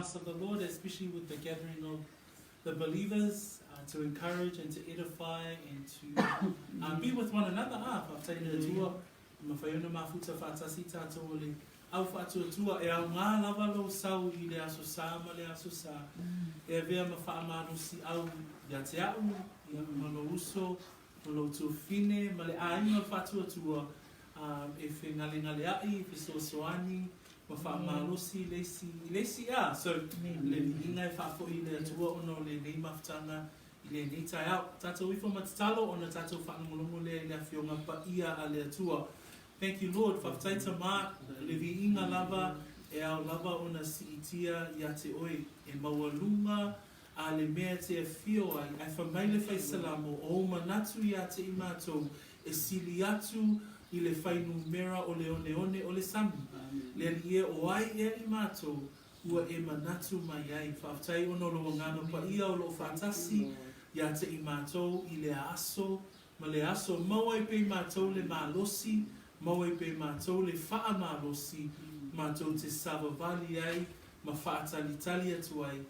house of the Lord, especially with the gathering of the believers, to encourage and to edify and to be with one another. Au whātua tua e au ngā lava lo sau I le aso sā ma le aso sā. E vea ma whaamarusi au ia te au, ia ma lo uso, ma lo tū whine, ma le ainga whātua tua e whi ngale ai, e so soani, ma whaamarusi lesi a. So, le inga e whaafo I le atua ono le nei mawhtanga I le nei tai au. Tātou ifo matatalo ona tātou whaanamolongo le whionga pa ia a le atua. Thank you, Lord. Whaftaita mā, le vi inga lava, e au lava ona siitia ia te oi, e mawalunga, a le mea te e whio ai, ai whamaile whai salamo, o manatu ia te imatou, e sili atu I le whainu mera o le one o le sami. Le ali e o ai e imatou, ua e manatu mai ai, whaftai ono lo ngano pa ia o lo whatasi, ia te imatou, I le aso, ma le aso mawai pe imatou le malosi, Maui pe mātou le wha mārosi, mātou te savavali ai, ma whaatalitali atu ai,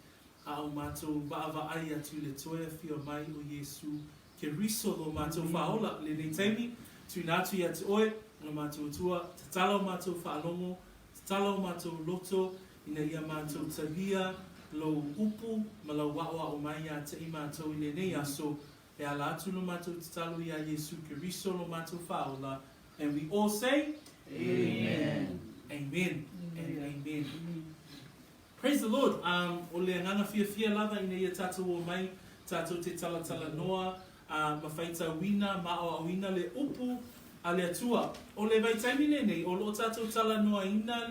a o mātou vaava ai atu le toea whio mai o Yesu, ke riso o mātou whaola, le nei teimi, tu nātu ia te oe, o mātou tua, te tala o mātou whaalongo, te tala o mātou loto, ina ia mātou talia, lo upu, ma lau wawa o mai ia te I mātou I le nei aso, e ala atu no mātou te talo ia Yesu, ke riso no mātou whaola, and we all say, Amen. Amen. And amen. Praise the Lord. O le nganga fia lava ina ia tātou o mai, tātou te tala noa, ma whaita wina, ma o wina le upu, a le atua. O le vaitamine nei, o lo tātou tala noa ina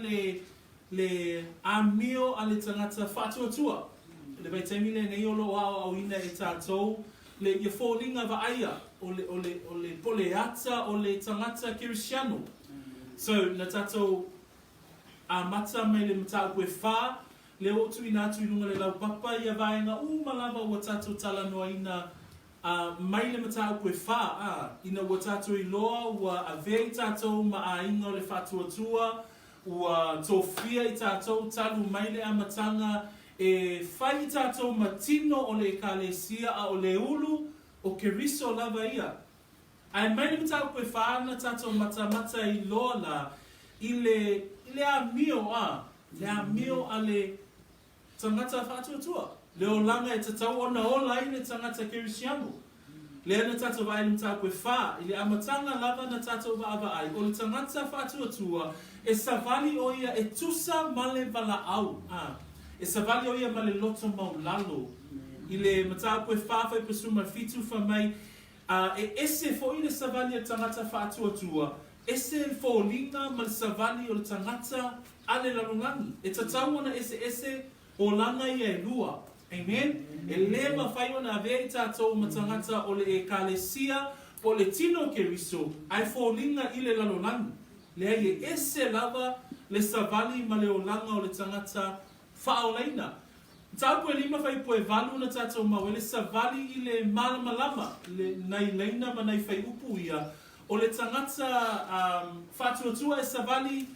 le amio a le tangata whātua tua. Le vaitamine nei o lo a wina e tātou, le ia fōringa va aia, o le poleata o le tangata Kerisiano. So, na tātou mata mai le matau koe whā, le otu I nātu I runga le lau papa ia vaenga, malawa ua tātou tala noa ina mai le matau koe whā, ina ua tātou I loa, ua avei tātou ma a inga o le whātua tua, ua tōwhia I tātou talu mai le amatanga, e whai tātou matino o le ekalesia a o le ulu o keriso lava ia. Ai mai ni matau koe whaana tātou mata I loa la I le amio a le tangata whātua tua. Le o langa e tatau ona ola I le tangata Kerisiano. Le ana tātou vai ni matau koe wha, I le amatanga lava na tātou vaava ai. O le tangata whātua tua, e savali o ia e tusa male vala au. E savali o ia ma le loto maulalo. I le matau koe whawhai pasuma fitu whamai, e ese fo I le savali o tangata whātua tua, ese fo linga ma le savali o le tangata a le lalungangi. E tatau ona ese o langa ia e lua. Amen? E le mawhai ona avei tātou ma tangata o le ekalesia, po le tino keriso, ai fo linga I le lalungangi. Le ai e ese lava le savali ma le o langa o le tangata whaolaina. Tau koe lima whai poe valu na tātou mawele savali I le malamalama, le nai leina ma nai whai upu ia. O le tangata whātuatua e savali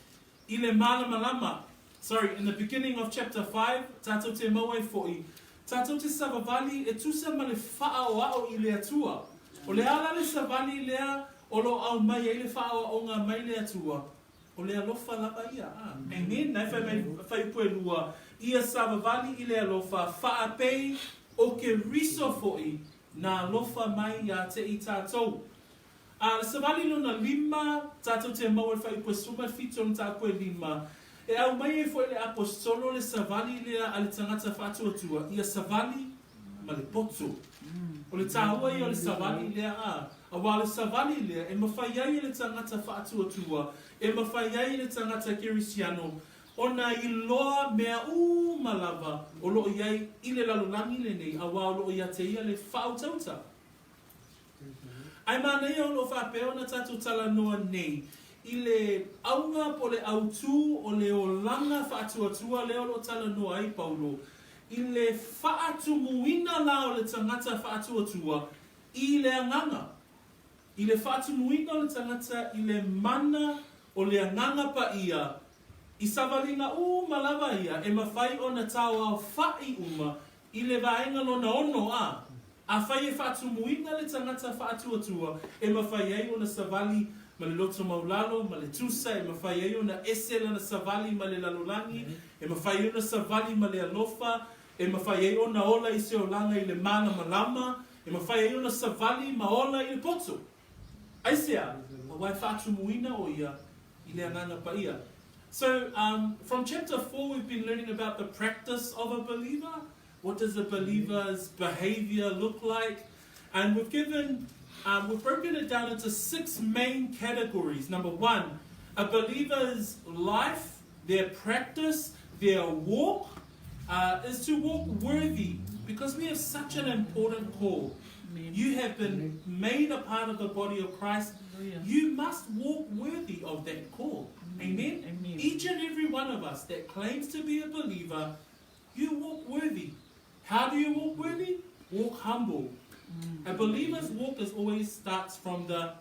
I le malamalama. Sorry, in the beginning of chapter 5, tātou te mawai fo'i. Tātou te savavali e tusa ma le whaao I le atua. O le ala le savali lea, o lo au mai e le whaao o ngā mai le atua. O le alofa lava ia. Amen. Nai whai poe lua. Ia savavali I le alofa whaapei o ke riso fo'i na alofa mai ia te I tātou. Savali lona lima, tātou te maua whai poe suma fito na tā koe lima. E au mai e fo'i le apostolo le savali lea a le tangata whātua tua. Ia savali ma le poto. O le tāua I o le savali lea a wale savali lea e mawhaiai le tangata whātua tua. E mawhaiai le tangata Kerisiano. Ona I loa mea malava o loo iai I le lalunangi le nei a wā o loo ia te ia le whautauta. Ai mana ia o loo whapeo na tātou tala noa nei. I le aunga po le autu o le o langa whaatuatua leo lo tala noa ai Paulo. I le whaatumuina la o le tangata whaatuatua I le anganga. I le whaatumuina o le tangata I le mana o le anganga pa ia. I savalina malava ia, e mawhai o na tau au whai i le vaenga lona ono a. A whai e whaatumuina le tangata whaatuatua, e mawhai ei o na savali ma le loto maulalo, ma le tusa, e mawhai ei o na esela na savali ma le lalolangi, e mawhai ei o na savali ma le alofa, e mawhai ei o na ola i se olanga i le mana malama, e mawhai ei o na savali ma ola i le poto. Aisea, ma wai whaatumuina o ia, i le anganga pa ia. So, from chapter 4, we've been learning about the practice of a believer. What does a believer's behavior look like? And we've broken it down into 6 main categories. Number 1, a believer's life, their practice, their walk, is to walk worthy, because we have such an important call. Amen. You have been made a part of the body of Christ. You must walk worthy of that call. Amen? Amen. Each and every one of us that claims to be a believer, you walk worthy. How do you walk worthy? Walk humble. A believer's walk always starts from the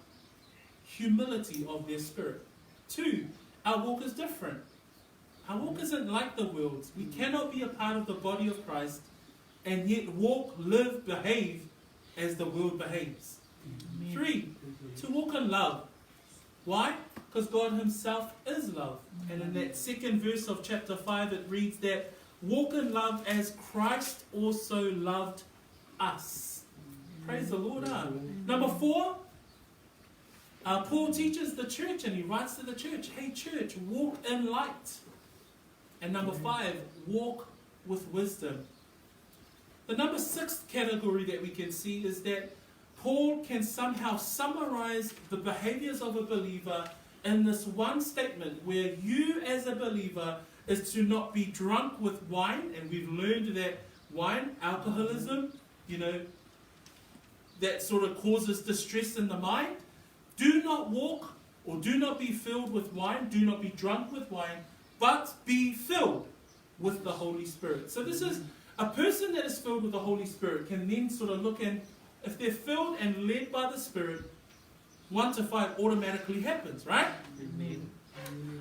humility of their spirit. 2, our walk is different. Our walk isn't like the world's. We cannot be a part of the body of Christ and yet walk, live, behave as the world behaves. 3, to walk in love. Why? Because God himself is love. And in that 2nd verse of chapter 5, it reads that, walk in love as Christ also loved us. Praise the Lord. Number 4, Paul teaches the church, and he writes to the church, hey church, walk in light. And number 5, walk with wisdom. The number 6th category that we can see is that Paul can somehow summarize the behaviors of a believer in this one statement, where you as a believer is to not be drunk with wine. And we've learned that wine, alcoholism, that sort of causes distress in the mind. Do not walk or do not be filled with wine. Do not be drunk with wine, but be filled with the Holy Spirit. So this is a person that is filled with the Holy Spirit can then sort of look in, if they're filled and led by the Spirit, 1 to 5 automatically happens, right? Amen.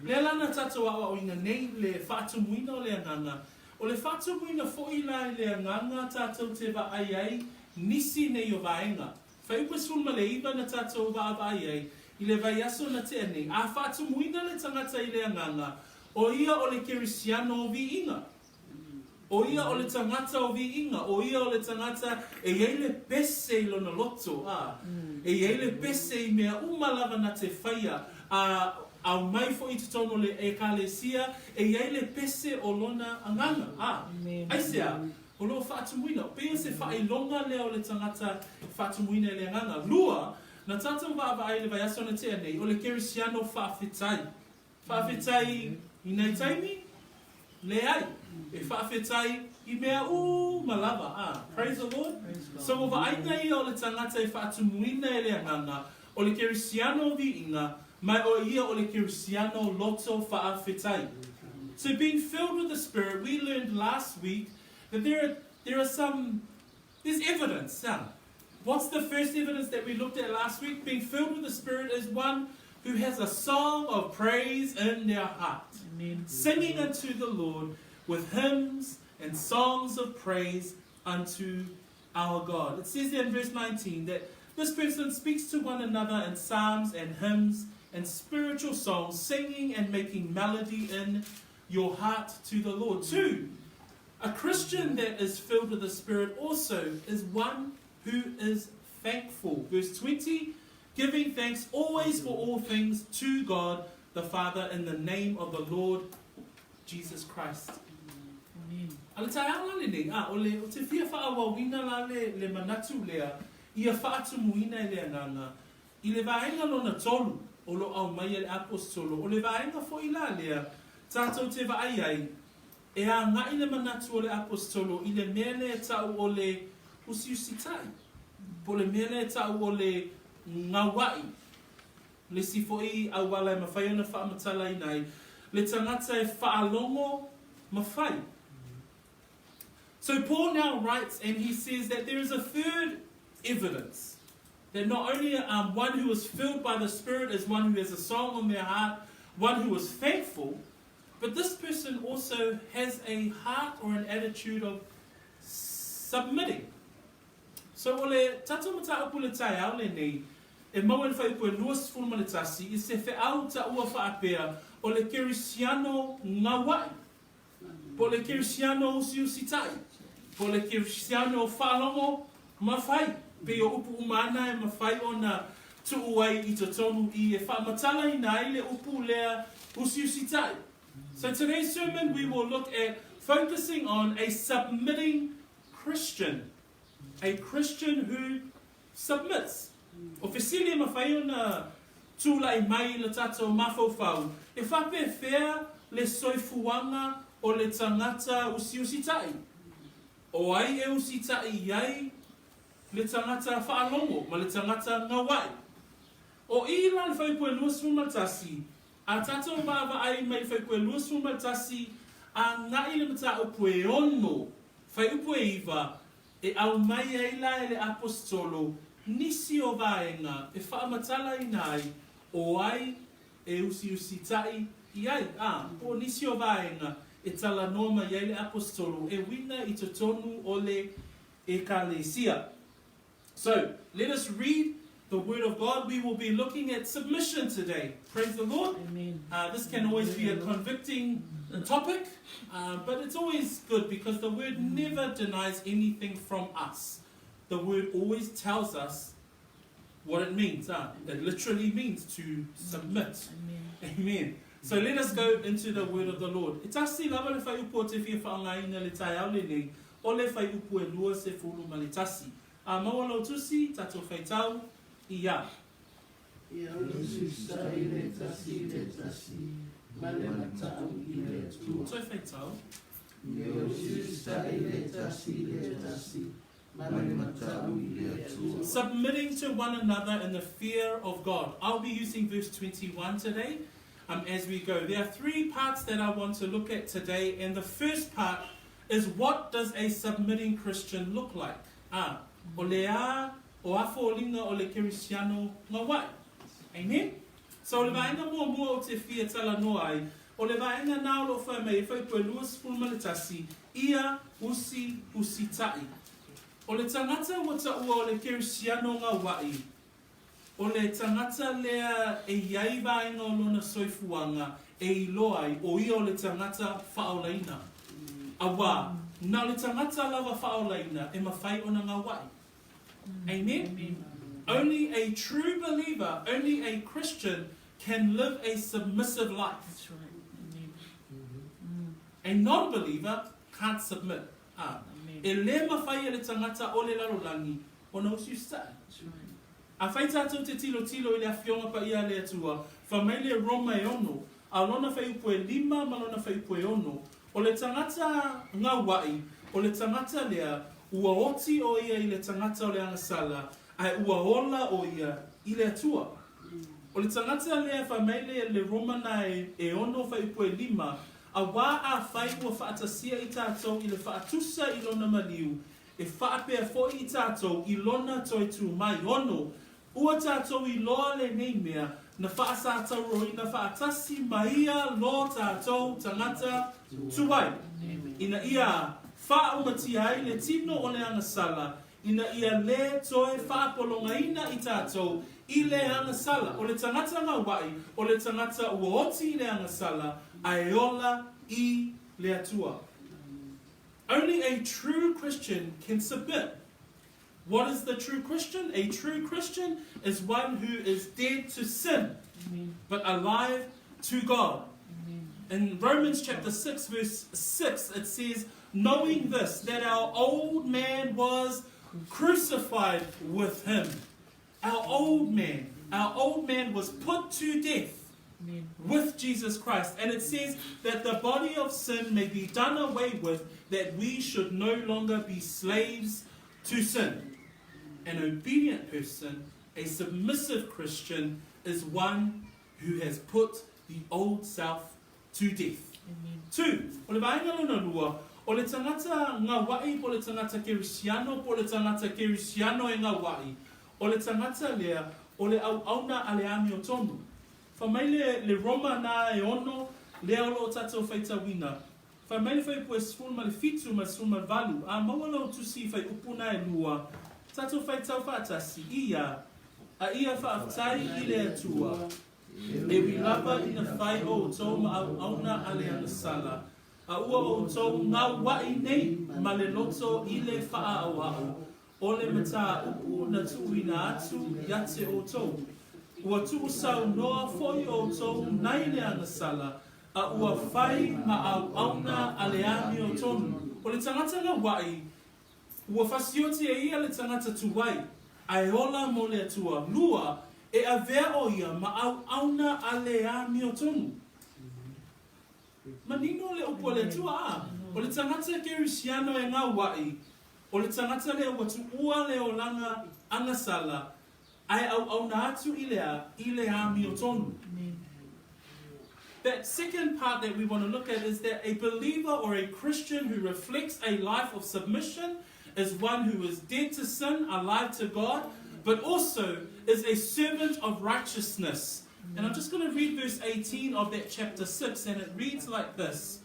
Le lana tato awa o ina nei le whaatumuina o le anganga. O le whaatumuina fo'i lai le anganga tato te wa ai nisi nei o vaenga. Whaiupasul ma le iwa na tato wa ai i le vai aso na te anei. A whaatumuina le tangata i le anganga. O ia o le Kerisiano o vi inga. O ia o le tangata o vi inga. O ia o le tangata e iei le pese i lona loto. E iei le pese I mea umalava na te whaia. Au mai fo I tutono le ekalesia e iei le pese o lona anganga. Aisea, o lo whaatumuina. Pea se whailonga lea o le tangata whaatumuina le anganga. Lua, na tata wa ai le vai aso na te anei. O le Kerisiano whaafetai. Whaafetai I nei taimi, le ai. E whaafetai I mea malava. Praise the Lord. So o vaaina ia o le tangata e whaatumuina e le anganga. O le Kerisiano vi inga. Mai o ia o le Kerisiano loto whaafetai. So being filled with the Spirit, we learned last week that there's evidence. What's the first evidence that we looked at last week? Being filled with the Spirit is one who has a song of praise in their heart. Amen. Singing unto the Lord with hymns and songs of praise unto our God. It says there in verse 19 that this person speaks to one another in psalms and hymns and spiritual songs, singing and making melody in your heart to the Lord. 2, a Christian that is filled with the Spirit also is one who is thankful. Verse 20, giving thanks always for all things to God the Father in the name of the Lord Jesus Christ. Ala tai ala le nei, o te fia whaawawina la le manatu lea, ia whaatumuina I le anganga, I le vaenga lona tolu, o lo au mai le apostolo, o le vaenga fo I la lea, tātou te vaaiai, e a ngai le manatu o le apostolo, I le mele tau o le usiusitai, po le mele tau o le gaua'i, le sifoi au wala e mawhai ona whaamatala I nei, le tangata e whaalongo mawhai. So Paul now writes and he says that there is a third evidence. That not only one who is filled by the Spirit is one who has a song on their heart, one who is thankful, But this person also has a heart or an attitude of submitting. So ole tata mata upule tai au le nei, e mau fai po luas fulma le tasi, I se fe au ta ua fa apea, o le Kerisiano gaua'i. Po le Kerisiano usiusitai. Po le Kerisiano whaalongo mawhai. Pe o upu umana e mawhai o na tuuai I totonu I e whaamatala I nai le upu lea usiusitai. So today's sermon we will look at focusing on a submitting Christian. A Christian who submits. O fesili e mawhai o na tūlai mai le tatou mawhauwhau. E whape whea le soifuanga o le tangata usiusitai. O ai e usitai iai le tangata whaalongo, ma le tangata gaua'i. O I la le whaipua luas fumatasi, a tatou mawa ai mai whaipua luas fumatasi, a ngai le mata upu e ono, whai upu e iwa, e au mai ai la e le apostolo, nisi o vaenga, e whaamatala I nai, o ai e usiusitai iai. O nisi o vaenga, e tala noma iai le apostolo, e wina I totonu o le ekalesia. So, let us read the Word of God. We will be looking at submission today. Praise the Lord. Amen. This can always be a convicting topic, but it's always good because the Word never denies anything from us. The Word always tells us what it means. It literally means to submit. Amen. Amen. So let us go into the Word of the Lord. E tasi lava le whai upo te whia whaangaina le tai au le nei, o le whai upo e lua se fulu ma le tasi. A maua lau tusi, tato whai tau, ia. Ia usi sai le tasi, ma le matau I le tua. Toi whai tau. Ia usi sai le tasi, ma le matau I le tua. Submitting to one another in the fear of God. I'll be using verse 21 today. As we go. There are three parts that I want to look at today, and the first part is what does a submitting Christian look like? O lea, o afolinga o le Kerisiano gaua'i. Amen? So le vaenga mua o te whia tala noai, o le vaenga nao lo whai mei, whai pui luas fulma le tasi, ia usitai. O le tangata wata ua o le Kerisiano gaua'i, o le tangata lea e iai vaenga o lona soifuanga e iloai o ia o le tangata whaolaina. Awa, na le tangata lava whaolaina e mawhai o na gaua'i. Amen? Amen. Only a true believer, only a Christian can live a submissive life. That's right. Amen. A non-believer can't submit. Amen. E le mawhai e le tangata o le larolangi o na usiustai. That's right. A whai tātou te tilo I le awhionga pa ia le atua, whamai le Roma e ono, a lona whai upo e 5, ma lona whai upo e ono, o le tangata gaua'i, o le tangata lea, ua oti o ia I le tangata o le angasala, ai ua ola o ia I le atua. O le tangata lea whamai le Roma na e ono whai upo e 5, a wā a whai ua whaatasia I tātou I le whaatusa I lona maliu, e whaapea fo I tātou I lona toi tu mai ono, ua tātou I loa le nei mea, na whaasātau roi na whaatasi maia lo tātou tangata tuai. Ina ia whaumati ai le tino o le angasala, ina ia le toi whaapolongaina I tātou I le angasala. O le tangata gaua'i, o le tangata uaoti I le angasala, aeola I le atua. Only a true Christian can submit. What is the true Christian? A true Christian is one who is dead to sin, but alive to God. In Romans chapter 6, verse 6, it says, knowing this, that our old man was crucified with him. Our old man was put to death with Jesus Christ. And it says that the body of sin may be done away with, that we should no longer be slaves to sin. An obedient person, a submissive Christian, is one who has put the old self to death. Amen. 2. O le vaenga lona lua, o le tangata gaua'i po le tangata Kerisiano po le tangata Kerisiano e gaua'i. O le tangata lea, o le au auna a le ami o tonu. Whamai le Roma na e ono, lea o lo tatou whaita wina. Whai mai whai pue sful ma le fitu ma sful ma valu, a mawala o tusi whai upuna e lua, tatou whaitau whaatasi, ia, a ia whaaftai I le atua, e wilapa ina whai o tau ma au auna ale ana sala, a ua o tau ngā wai nei ma le loto I le wha au au, o le mata upu na tuina atu yate o tau. Ua tuu sau noa foi o tau nai le ana sala, a ua whai ma au auna ale ami o tonu. O le tangata ngā wai, ua whasioti e ia le tangata tuwai, ai ola mo le atua, lua e a vea o ia ma au auna ale ami o tonu. Manino le upo le atua a, o le tangata Kerisiano e ngā wai, o le tangata le watu ua le o langa ana sala, ai au na atu I le ami o tonu. That second part that we want to look at is that a believer or a Christian who reflects a life of submission is one who is dead to sin, alive to God, but also is a servant of righteousness. And I'm just going to read verse 18 of that chapter 6, and it reads like this.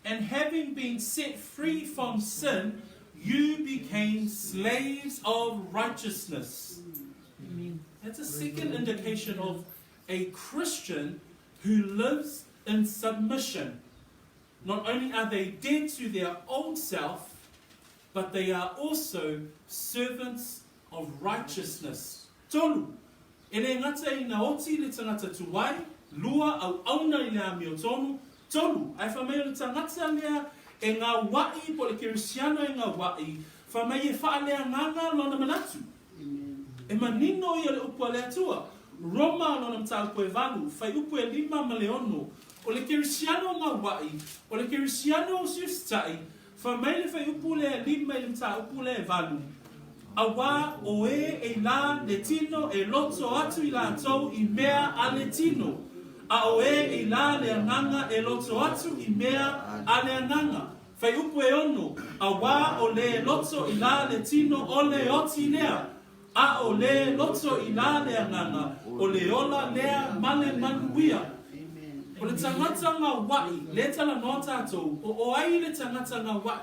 And having been set free from sin, you became slaves of righteousness. That's a second indication of a Christian who lives in submission. Not only are they dead to their old self, but they are also servants of righteousness. Tolu. Ele ngata I na oti le tangata tuwai, lua au auna I le ami o tonu. Tolu. Ai whamai o le tangata lea e ngā wai, po le Kerisiano e ngā wai, whamai e wha lea nganga lona manatu. E manino I le upua le atua. Roma lona mta upu e valu, whai upu e 5 ma le ono. O le Kerisiano ngā wai, o le Kerisiano o siustai, whamai le whai upu le 5 le mta upu le valu. Awa o e la le tino e loto atu I la tau I mea a le tino. A o e la le anganga e loto atu I mea a le anganga. Whai upu e ono, awa o le loto I la le tino o le oti lea. A o le loto I la le anganga, o le ola lea male manuia. O le tangata ngā wai, le tala noa tātou, o ai le tangata ngā wai.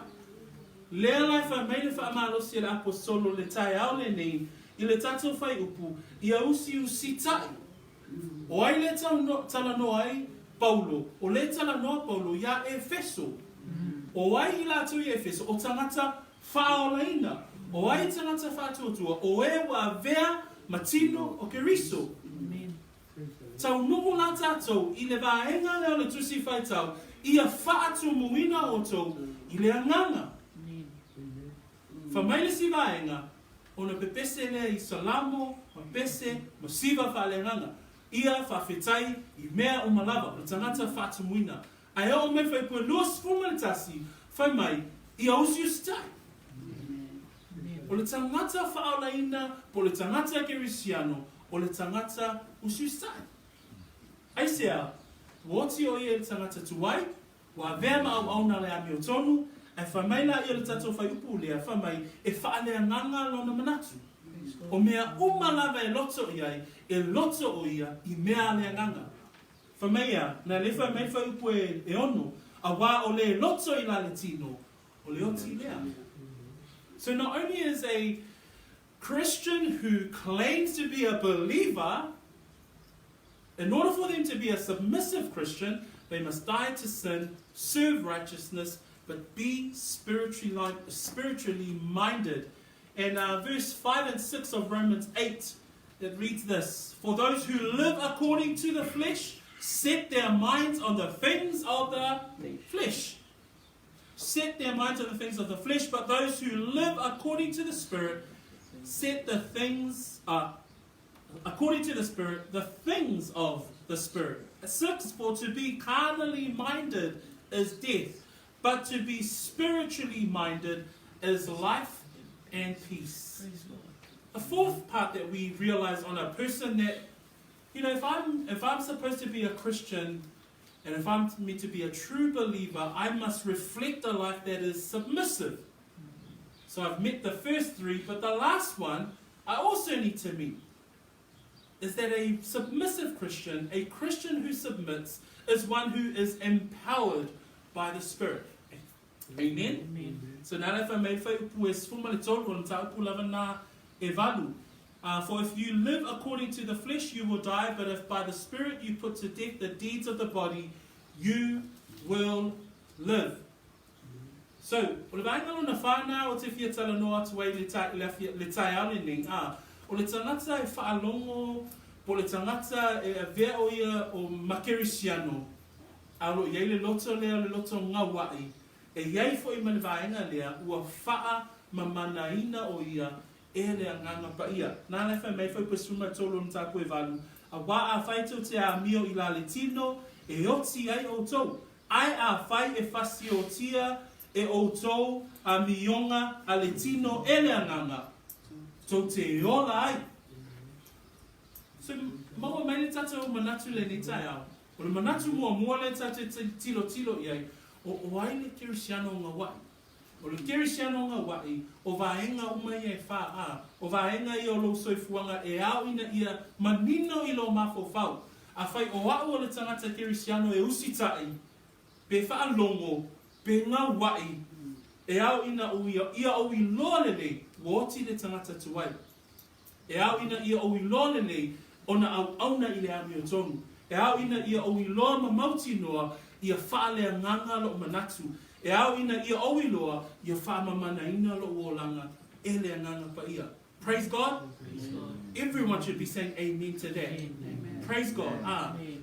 Lea lai whai mai le wha amalosi le apostolo le tai au le nei, I le tātou whai upu, I a usi tai. O ai le tala noa ai, Paulo, o le tala noa Paulo, ia Efeso. O ai I la tu I Efeso, o tangata whaolaina. O ai tangata whātuatua, o e wa vea matino o Keriso. Tau nuhu la tātou, I le vaenga leo le tusi whaitau, I a whaatu muina o tau, I le anganga. Whamaile si vaenga, o na pepese lea I salamo, ma pese, ma siva whaelenganga. Ia whawhetai I mea o malava, le tangata whaatu muina. Ai o me whai pua luas fumaritasi, whai mai, I a usius tai. O le tangata whaolaina, po le tangata Kerisiano, o le tangata usiustai. Ai sea, woti o ia le tangata tuwai, wa vea ma au auna le ami o tonu, e whamaila ia le tatou whai upu lea, whamai e whaalea nganga lona manatu. O mea umalawa e loto iai, e loto o ia, I mea lea nganga. Whamaia, na le whamai whai upu e ono, a wā o le loto I la le tino, o le oti lea. So not only is a Christian who claims to be a believer, in order for them to be a submissive Christian, they must die to sin, serve righteousness, but be spiritually minded. And verse 5 and 6 of Romans 8, it reads this: For those who live according to the flesh set their minds on the things of the flesh. Set their minds on the things of the flesh, but those who live according to the Spirit set the things according to the Spirit, the things of the Spirit. 6, for to be carnally minded is death, but to be spiritually minded is life and peace. A fourth part that we realize on a person that, if I'm supposed to be a Christian, and if I'm meant to be a true believer, I must reflect a life that is submissive. So I've met the first 3, but the last one, I also need to meet. is that a submissive Christian, a Christian who submits, is one who is empowered by the Spirit. Amen? Amen. So now if I may say, for if you live according to the flesh, you will die, but if by the Spirit you put to death the deeds of the body, you will live. So, o le vainga lona whānau o te fia tala noa atu wei le tai ale ning, o le tangata e whaalongo, po le tangata e vea o ia o Kerisiano, alo iei le loto lea le loto gaua'i, e iei fo I ma le vainga lea, ua wha mamanaina o ia, e le anganga pa ia. Nā le whai mei whai pasuma tolo na tā koe walu, a wā a whaito te a mio I la le tino, e oti ai o tau. Ai a whai e whasi o tia, e o tau a mionga a le tino e le anganga. Tau te ola ai. So, maua mai le tata o manatu le ni tai au. O le manatu mua le tata tilo iai. O ai le Kerisiano ngā wai. O le Kerisiano ngā wai, o vaenga umai e wha o vaenga I o lo soifuanga e au ina ia manino I lo mafo whau. A whai o au o le tangata Kerisiano e usitai, pe wha longo, pe ngā wai, e au ina o ia o I lolele, woti le tangata tuai. E au ina ia o I lolele, ona au auna I le ami o tonu. E au ina ia o I loa mamauti noa, ia wha le nganga lo manatu. E au ina ia o I loa, ia wha mamana ina lo uolanga, e le nganga pa ia. Praise God. Praise God. Everyone should be saying amen today. Amen. Praise God. Amen.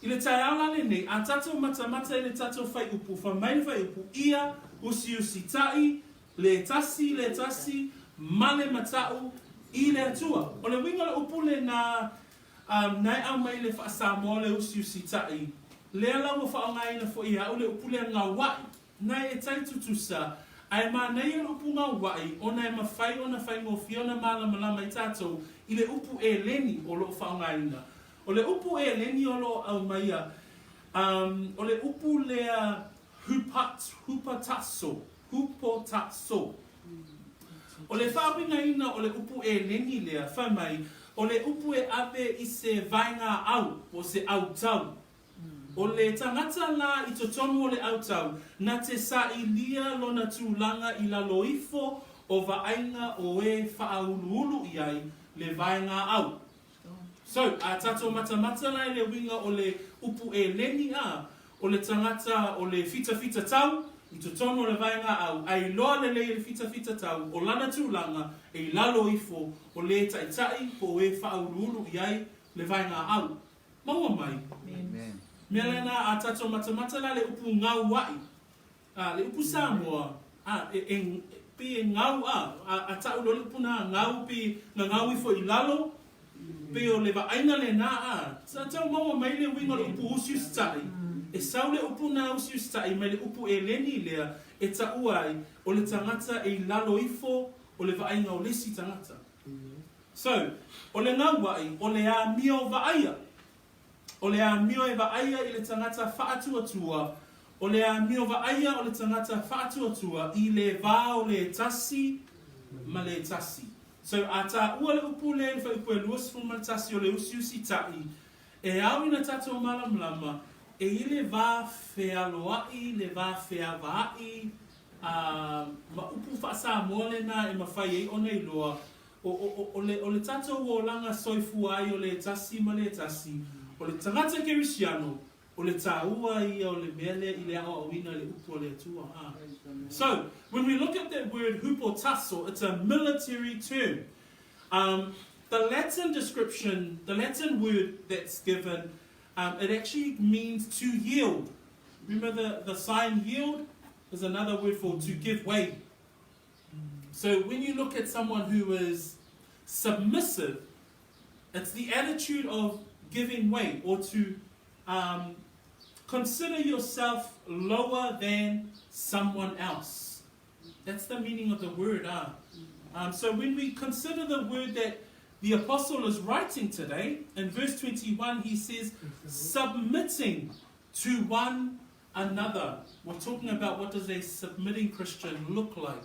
I le tai ala le nei, a tatou matamata I le tatou whai upu, whamai whai upu, ia, usi tai, le tasi, male matau, I le atua. O le winga le upu le na, nai au mai le wha Samoa le usi tai, le ala wa wha ngai na fo ia, o le upu le ngā wai, nai e tai tutusa, ai ma nei le upu ngā wai, o nai ma whai o na whai ngofi, o na malama I tatou, I le upu e leni o lo wha ngai na. O le upu e leni o lo au maia, o le upu lea hupotaso. O le whapinga ina o le upu e leni lea, whamai, o le upu e ape I se vainga au, o se au tau. O le tangata la I totonu o le au tau, na te sa I lia lona tūlanga I la loifo o vainga o e whaulu iai le vainga au. So, a tato matamata lai le winga o le upu e leni o le tangata o le fita tau, I totono le vainga au, ai loa le le fita tau, o lana tūlanga, e lalo ifo, o le taitai, po e whaurulu iai, le vainga au. Maua mai. Amen. Mea lena a tato matamata lai le upu gaua'i, le upu Samoa, pe ngau a tau lo le upu na ngau pe ngau ifo I lalo, pe o le vaina le na sa tau maua mai le winga le upu usiustai, e sau le upu na usiustai mai le upu e leni lea, e tauai o le tangata e lalo ifo o le vaina o lesi tangata. So, o le ngauai, o le a mio vaia, o le a mio e vaia I le tangata whaatuatua, o le a mio vaia o le tangata whaatuatua I le vā o le tasi, ma le tasi. So, a ta ua le upu le whai upu e luas fu ma tasi o le usi tai, e au ina tato malamlama, e I le vā whea loai, le vā whea vai, ma upu wha Samoa le na e ma whai e o nei loa, o le tato o langa soifu ai o le tasi ma le tasi, o le tangata Kerisiano, o le taua I o le mele I le ao awina le upu o le tua. So, when we look at that word hupotasso, it's a military term. The Latin description, the Latin word that's given, it actually means to yield. Remember the sign yield? There's another word for to give way. So when you look at someone who is submissive, it's the attitude of giving way, or to consider yourself lower than someone else. That's the meaning of the word. So when we consider the word that the apostle is writing today, in verse 21 he says, submitting to one another. We're talking about what does a submitting Christian look like.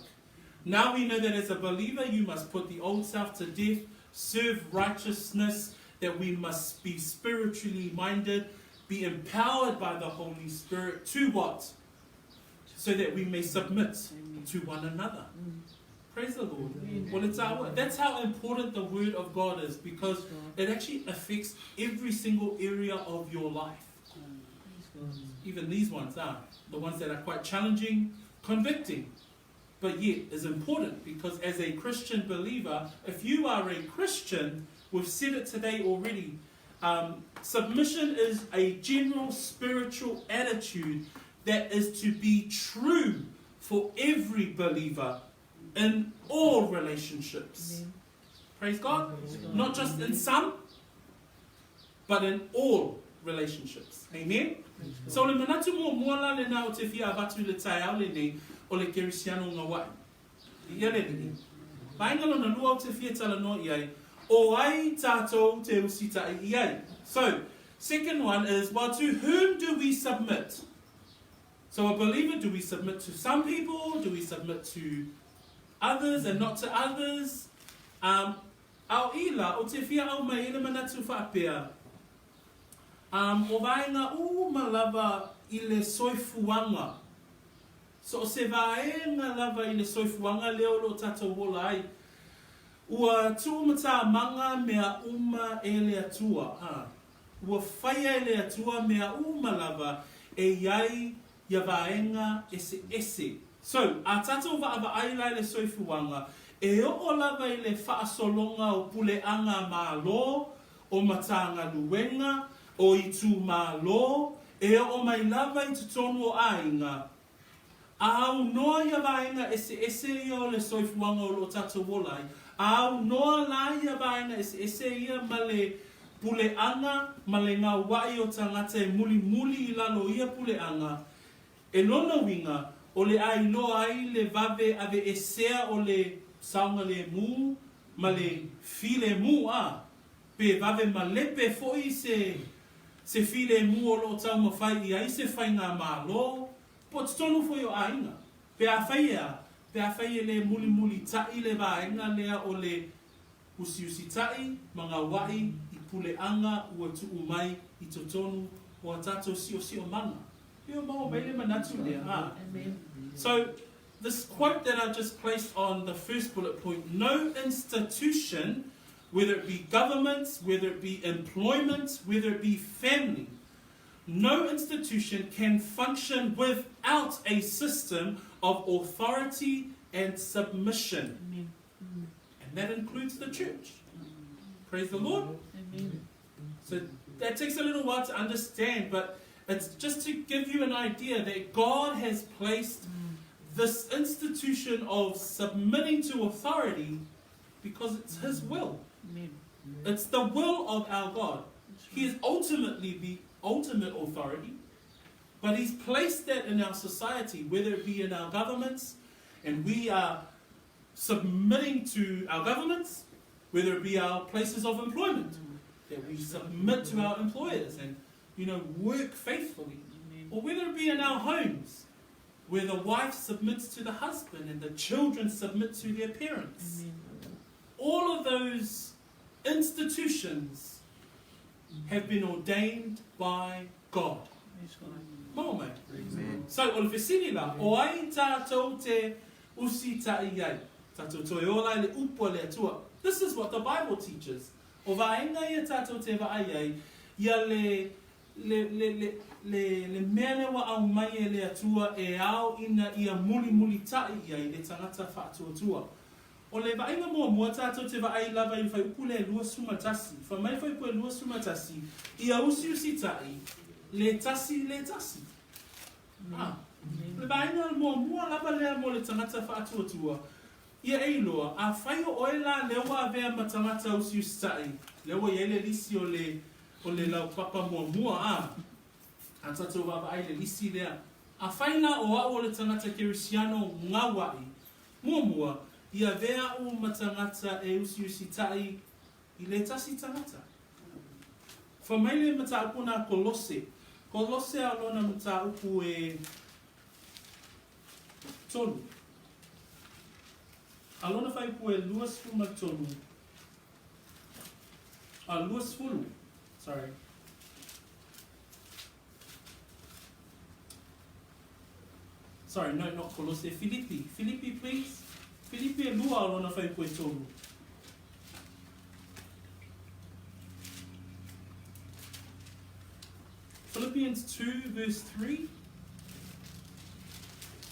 Now we know that as a believer you must put the old self to death, serve righteousness, that we must be spiritually minded, be empowered by the Holy Spirit to what? So that we may submit to one another. Praise the Lord. Well, that's how important the Word of God is, because it actually affects every single area of your life. Even these ones are the ones that are quite challenging, convicting, but yet is important, because as a Christian believer, if you are a Christian, we've said it today already, submission is a general spiritual attitude that is to be true for every believer in all relationships. Amen. Praise God. Not just in some, but in all relationships. Amen. So le manatu mo moala le na o te fia abatu le tai au le nei o le Kerisiano ngawai. Ia le ni. Paingalo na lua o te fia tala no iai. O ai tātou te usita iai. So, second one is, well, to whom do we submit? So a believer, do we submit to some people? Do we submit to others and not to others? Au ila, o te fia au mai ina manatu whaapea. O vaenga malava i le soifuanga. So se vaenga lava i le soifuanga leo lo tatou wola ai. Ua tuumata manga mea e le atua. Ua whaia e le atua mea lava e iai ia vaenga ese. So, a tatou va ai lai le soifuanga, e o lava i le whaasolonga o puleanga mālo, o matanga luenga, o i tū mālo, e o mai lava i tutonu o ainga. Au noa ia vaenga ese ia o le soifuanga o lo tatou wolai, au noa la ia vaenga ese ia ma le puleanga, ma le ngā wai o tangata e muli i lalo ia puleanga, e lona winga, o le ai loa ai le vave ave esea o le saunga le mu, ma le file mu pe vave ma lepe foi se file mu o lo tau mawhai i ai se whai ngā mālo, po tonu foi o ainga. Pe a whai le muli tai le vaenga lea o le usi tai, mga wai i puleanga ua tu umai i totonu o a tatou sio manga. So, this quote that I've just placed on the first bullet point, no institution, whether it be government, whether it be employment, whether it be family, no institution can function without a system of authority and submission. Amen. And that includes the church. Praise the Lord. Amen. So that takes a little while to understand, but it's just to give you an idea that God has placed this institution of submitting to authority because it's His will. Amen. It's the will of our God. He is ultimately the ultimate authority, but He's placed that in our society, whether it be in our governments, and we are submitting to our governments, whether it be our places of employment, that we submit to our employers and work faithfully. Amen. Or whether it be in our homes, where the wife submits to the husband and the children submit to their parents. Amen. All of those institutions have been ordained by God. Amen. So, o le fesini la, o ai tātou te usi tai ai. Tātou toi ola le upo le atua. This is what the Bible teaches. O vaenga ia tātou te vaai ai, ia le mele wa au mai e le atua e au ina ia muli tai ai le tangata whātua. O le vaenga mua tātou te vaai lava i whai upu le lua sumatasi. Wha mai whai upu le lua sumatasi, ia usi tai, le tasi. Le vaenga mua lava lea mo le tangata whātua. Ia eiloa, a whai o oela lewa avea ma tangata usi tai. Lewa i ele lisi o le lau papa mua a tatou wapa ai le lisi lea. A whaina o au o le tangata Kerisiano ngawai, mua, ia vea o matangata e usi tai i le tasi tangata. Whamaile mata upu na Kolose. Kolose alona mata upu e tonu. Alona whai upu e luas uma tonu. Luas fulu. Sorry. Sorry, no, not Colossae. Filipi. Filipi, please. Filipi e lua o lona whai koe tonu. Philippians 2 verse 3.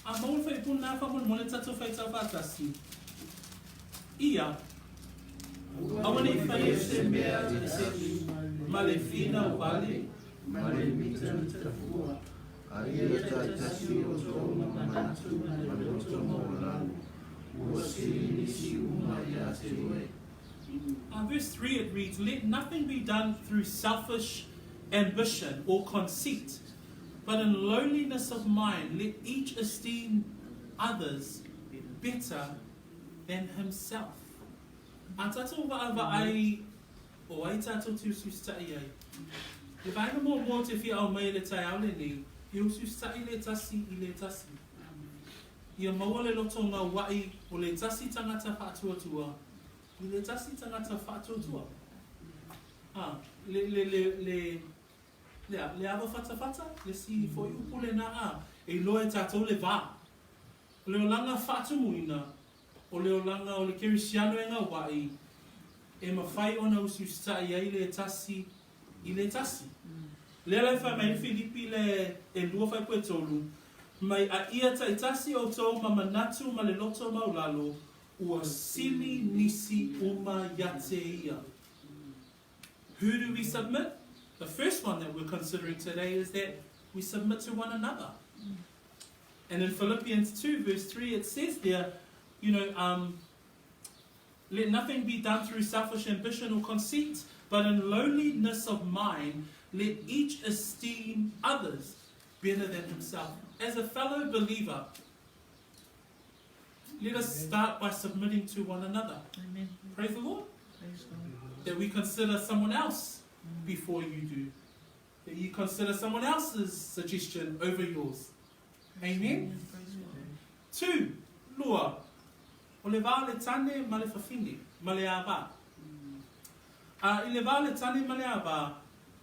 A maua whai puna nā whamon mole tato whai tau whātasi. Ia. Awane I whai e se mea e se ma le whina o wale. Ma le mita fua. A ia tasi o tōna manatu ma le roto mo lalu. Ua siri si uma ia te oe. Verse 3 it reads, let nothing be done through selfish ambition or conceit, but in lowliness of mind let each esteem others better than himself. A tato wa'awa ai o ai tato tu sustai ai. E vaina mō te whia au mai le tai au le ni, I o sustai le tasi I le tasi. Ia maua le loto ngā wai o le tasi tangata whātuatua. I le tasi tangata whātuatua. Le awa whata, le si fo I upu le nā a, e loe tātou le vā. O le o langa whātumuina, o le o langa o le Kerisiano e ngā wai, e mawhai ona usu stai ai le tasi I le tasi. Le alai whai mai Filipi le e lua whai koe tolu, mai a ia taitasi o tō mamanatu ma le loto maulalo, ua sili nisi uma yate ia. Who do we submit? The first one that we're considering today is that we submit to one another. And in Philippians 2 verse 3 it says there, let nothing be done through selfish ambition or conceit, but in lowliness of mind, let each esteem others better than himself. As a fellow believer, let us start by submitting to one another. Amen. Praise the Lord. Praise God. That we consider someone else before you do. That you consider someone else's suggestion over yours. Amen. Praise God. 2. Lua. O le vā le tane ma le whawhine, ma le āwā. I le vā le tane ma le āwā,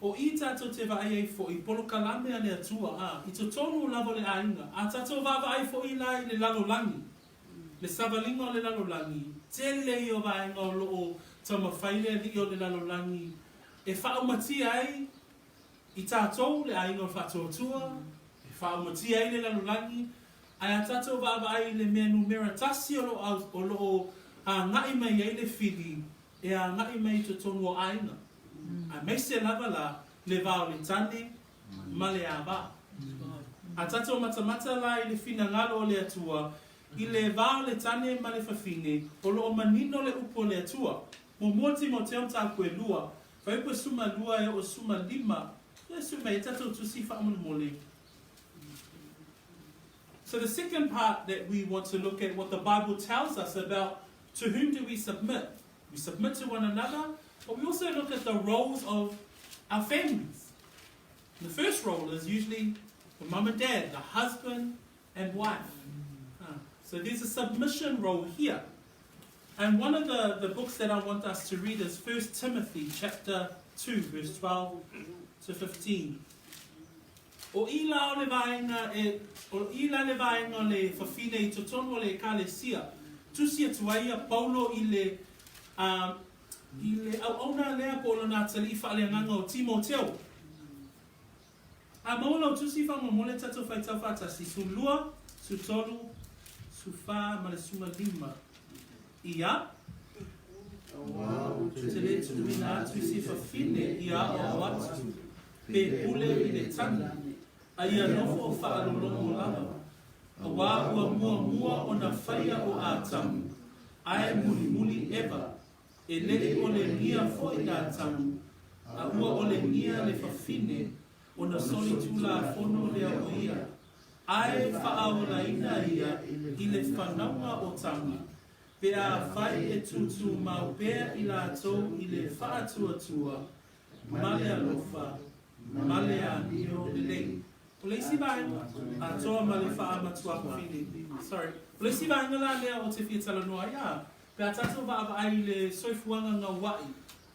o I tātou te wā ai fo I polo kalame a le atua, I to tonu o lavo le ainga, a tātou wā ai fo I lai le lalolangi, le savalinga o le lalolangi, tele I o wāinga o loo tama whaile li o le lalolangi, e whaumati ai, I tātou le ainga o whātua, e whaumati ai le lalolangi, ai a tātou wā ai le mea numera tasi o loo ngai mai ai le whili, e a ngai mai to tonu o ainga. A me se lava la le vā o le tane ma le āwā. A tātou matamata la I le whina ngalo o le atua, I le vā o le tane ma le whawhine, o loo manino le upo le atua. Mo moti mo te omta koe lua, whai koe suma lua e o suma lima, e suma e tātou tusi whaamon mole. So the second part that we want to look at, what the Bible tells us about to whom do we submit. We submit to one another, but we also look at the roles of our families. And the first role is usually the mum and dad, the husband and wife. So there's a submission role here. And one of the books that I want us to read is 1 Timothy chapter 2, verse 12 to 15. O ila o le vaenga o le whawhine I to tonu o le ekalesia, tusia tuaia Paulo I le au auna lea po lona tali I whaaleanganga o Timoteo. A maula o tusi whamamole tato whai tau whātasi, su lua, su tolu, su whā, ma le suma lima. Ia, te le tuina atu si whawhine, ia o atu, pe pule I le tani. A ia nofo o whaalolomo lava. A wā ua mua o na whaia o ātamu. Ae muli ewa. E lele o le nia fo I nā tamu. A ua o le nia le whawhine. O na soli tula fono lea o ia. Ae whaaola ina ia I le whanaunga o tamu. Pe a whai e tutu mau pēr I la tau I le whaatuatua. Male alofa. Male a nio le lei. O le isi vaenga, a toa ma le wha matua whine. Sorry. O le isi vaenga la lea o te whia tala noa ia. Pe a tatou wa ai le soifuanga ngā wai.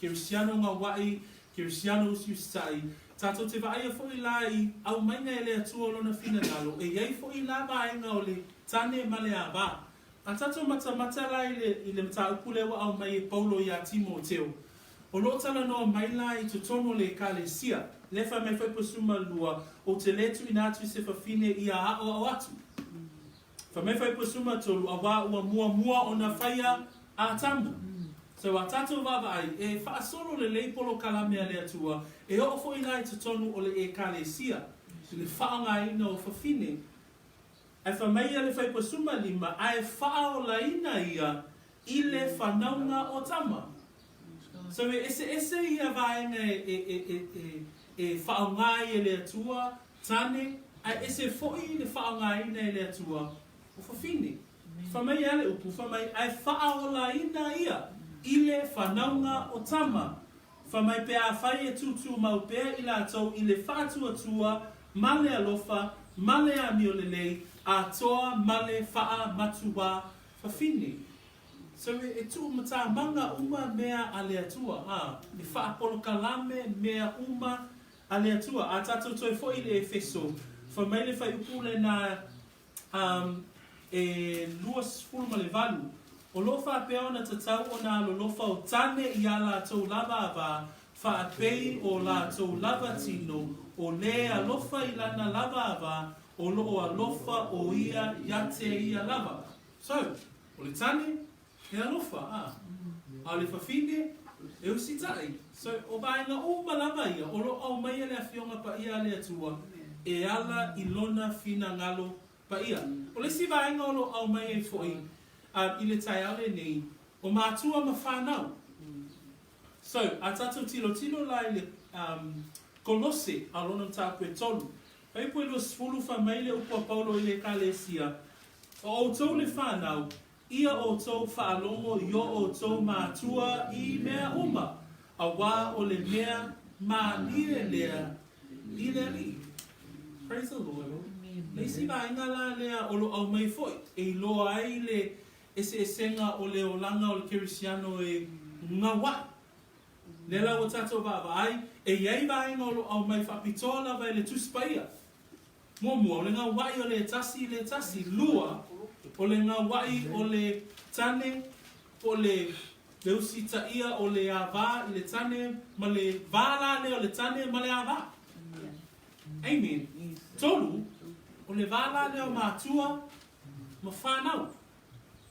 Kerisiano gaua'i, Kerisiano usiusai. Tato te vaia fo I lai au mainga e lea tua lona fina nalo. E iei fo I la vaenga o le tane male a ba. A tato mata lai I le mata upulewa au mai e Paulo I a Timoteo. O lo tala no mai lai to tono le Ekalesia. Lefa me fai posuma lua o te letu inatu se fafine I a hao au atu. Fa me fai posuma tolu a wā ua mua o na whaia a tamu. So a tato vavai e whaasolo le leipolo kalamea le atua e o fo I to tonu o le Ekalesia. Le whaanga ina o fafine. E whameia le fai posuma lima a e whao la ina ia I le whanaunga o tama. So ese ia vaenga e whaongai e le atua, tane, a ese foi le whaongai ina e le atua, o whawhine. Whamai ale upu, whamai ai whaola ina ia, I le whanaunga o tama. Whamai pea whai e tutu mau pea I la tau I le whātua tua, male alofa, male a miolelei, a toa male wha matua whawhine. So e tu mata manga uma mea ale atua e fa polo kalame mea uma ale atua a tato toi foi le Efeso fa mai le fai upule na e luas fulma le valu o lo fa pe ona tatau ona lo fa o tane I ala to lava va fa pei o la to lava tino o le alofa I lana lava va o lo alofa o ia yate ia lava so o le tane e alofa, a le whawhine, e usitai. So, o baenga o malama ia, o lo au mai le awhionga pa ia le atua, e ala I lona fina ngalo pa ia. O le si baenga o lo au mai e foi, I le tai ale nei, o mātua ma whanau. So, a tatou tilo lai le kolose a lona tāpue tolu. Pai pui lo sfulu wha mai le upua Paulo I le Ekalesia, o tau le whanau, ia o tau whaalongo I o tau mātua I mea uma. A wā o le mea mā lie lea I le li. Praise the Lord. Leisi wa inga la lea o lo au mai foi. E loa ai le ese esenga o le olanga o le Kerisiano e ngawa. Lela o tato wa ai e iei wa inga o lo au mai whapitola vai le tuspaia. Mua o le ngawai o le tasi lua. O le ngawai o le tane, o le leusita ia o le ava I le tane, ma le vala le o le tane, ma le ava. Amen. Tolu, o le vala le o mātua, ma whanau.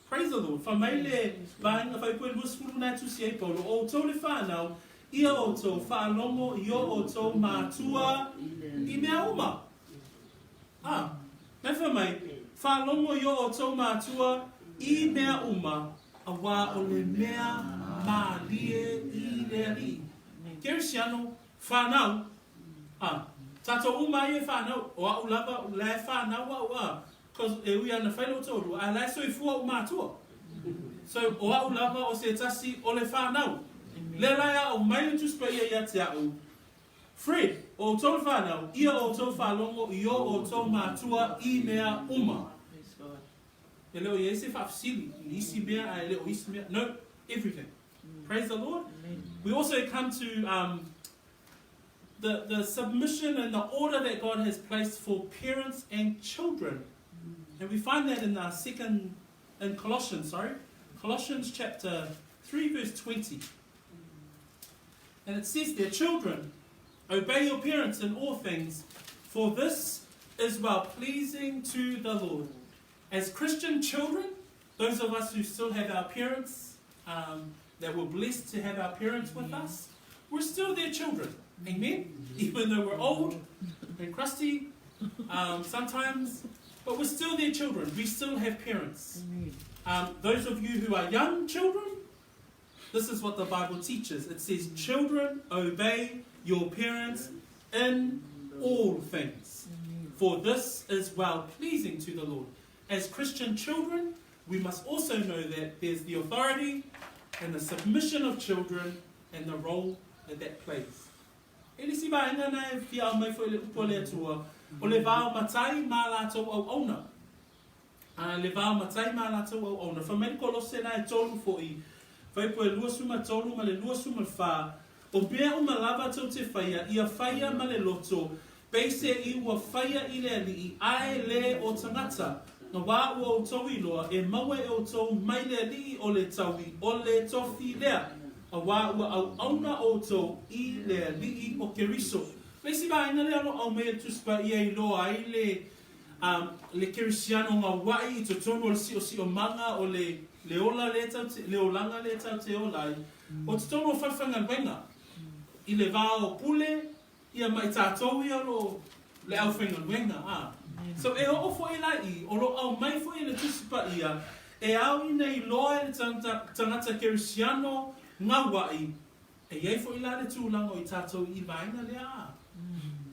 Praise the Lord. Whamai le vaenga whaipue luasfuru nai tusi ei Paulo, o tau le whanau, ia o tau whaalongo, ia o tau mātua, I mea uma. Nai whamai, whalongo yo o tau mātua I mea uma a wā o le mea mā lie I le li. Kerisiano, whanau. Tato uma I e whanau. O au lava, le whanau wa. Cos e ui ana whailo tōru. A lai soi fua o mātua. So o au lava o se tasi o le whanau. Le laia o mai le tuspa ia te au. Fred, o tau whanau, ia o tau whalongo, ia o tau mātua I mea uma. E leo ia se whafsili, isi mea, a leo isi mea, no, everything. Praise the Lord. We also come to the submission and the order that God has placed for parents and children. And we find that in Colossians chapter 3 verse 20. And it says there, children, obey your parents in all things, for this is well pleasing to the Lord. As Christian children, those of us who still have our parents, that were blessed to have our parents with us, we're still their children. Amen? Even though we're old and crusty sometimes, but we're still their children. We still have parents. Those of you who are young children, this is what the Bible teaches. It says, children, obey your parents in all things, for this is well pleasing to the Lord. As Christian children, we must also know that there's the authority and the submission of children and the role that that plays. Ele si ba ina na fia mai foi le upo le atua, o le vao matai ma latou au ona. Le vao matai ma latou au ona. Fa meni kolose na e tolu foi. Fai po e lua suma tolu ma le lua suma wha. O mea uma lava tau te whaia, ia whaia ma le loto, peise I ua whaia I le ali ai le o tangata. Na wā ua o tau I loa, e maua e o tau mai le ali o le taui, o le tofi lea. A wā ua au auna o tau I le ali o Keriso. Leisi ba ina le alo au mea tuspa ia I loa ai le Kerisiano ngā wai I to tonu o si o manga o le ola le tau le olanga le tau te olai. O te tonu o whawhanga wenga. I le vāo pule, ia mai tātou I alo le au whenga wenga. So e o fo I lai, o lo au mai fo I le tusipa ia, e au I nei loa le tangata Kerisiano ngā wai, e iei fo I la le tūlanga I tātou I vaina lea.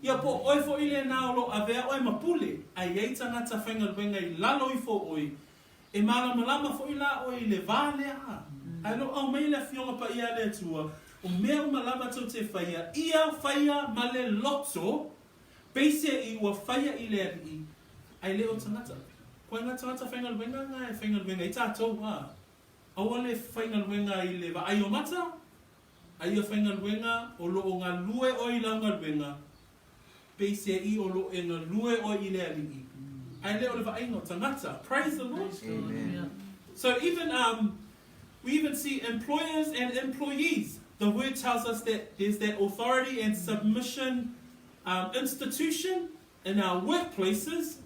Ia po oi fo I le nā o lo avea oi mapule, a iei tangata whenga wenga I lalo I fo oi, e malama fo I la oi le vā lea. Ai lo au mai le fionga pa ia le tua, o mea uma lava tau te whaia, ia whaia ma le loto, peise I ua whaia I le ali, ai le o tangata. Koe ngā tangata whaingal wenga ngā e whaingal wenga I tātou wā. Aua le whaingal wenga I le wa ai o mata, ai o whaingal wenga o lo o ngā lue o I laungal wenga, peise I o lo e ngā lue o I le ali. Ai le o le wa ai ngā tangata. Praise the Lord. Amen. So even, we even see employers and employees. The word tells us that there's that authority and submission institution in our workplaces.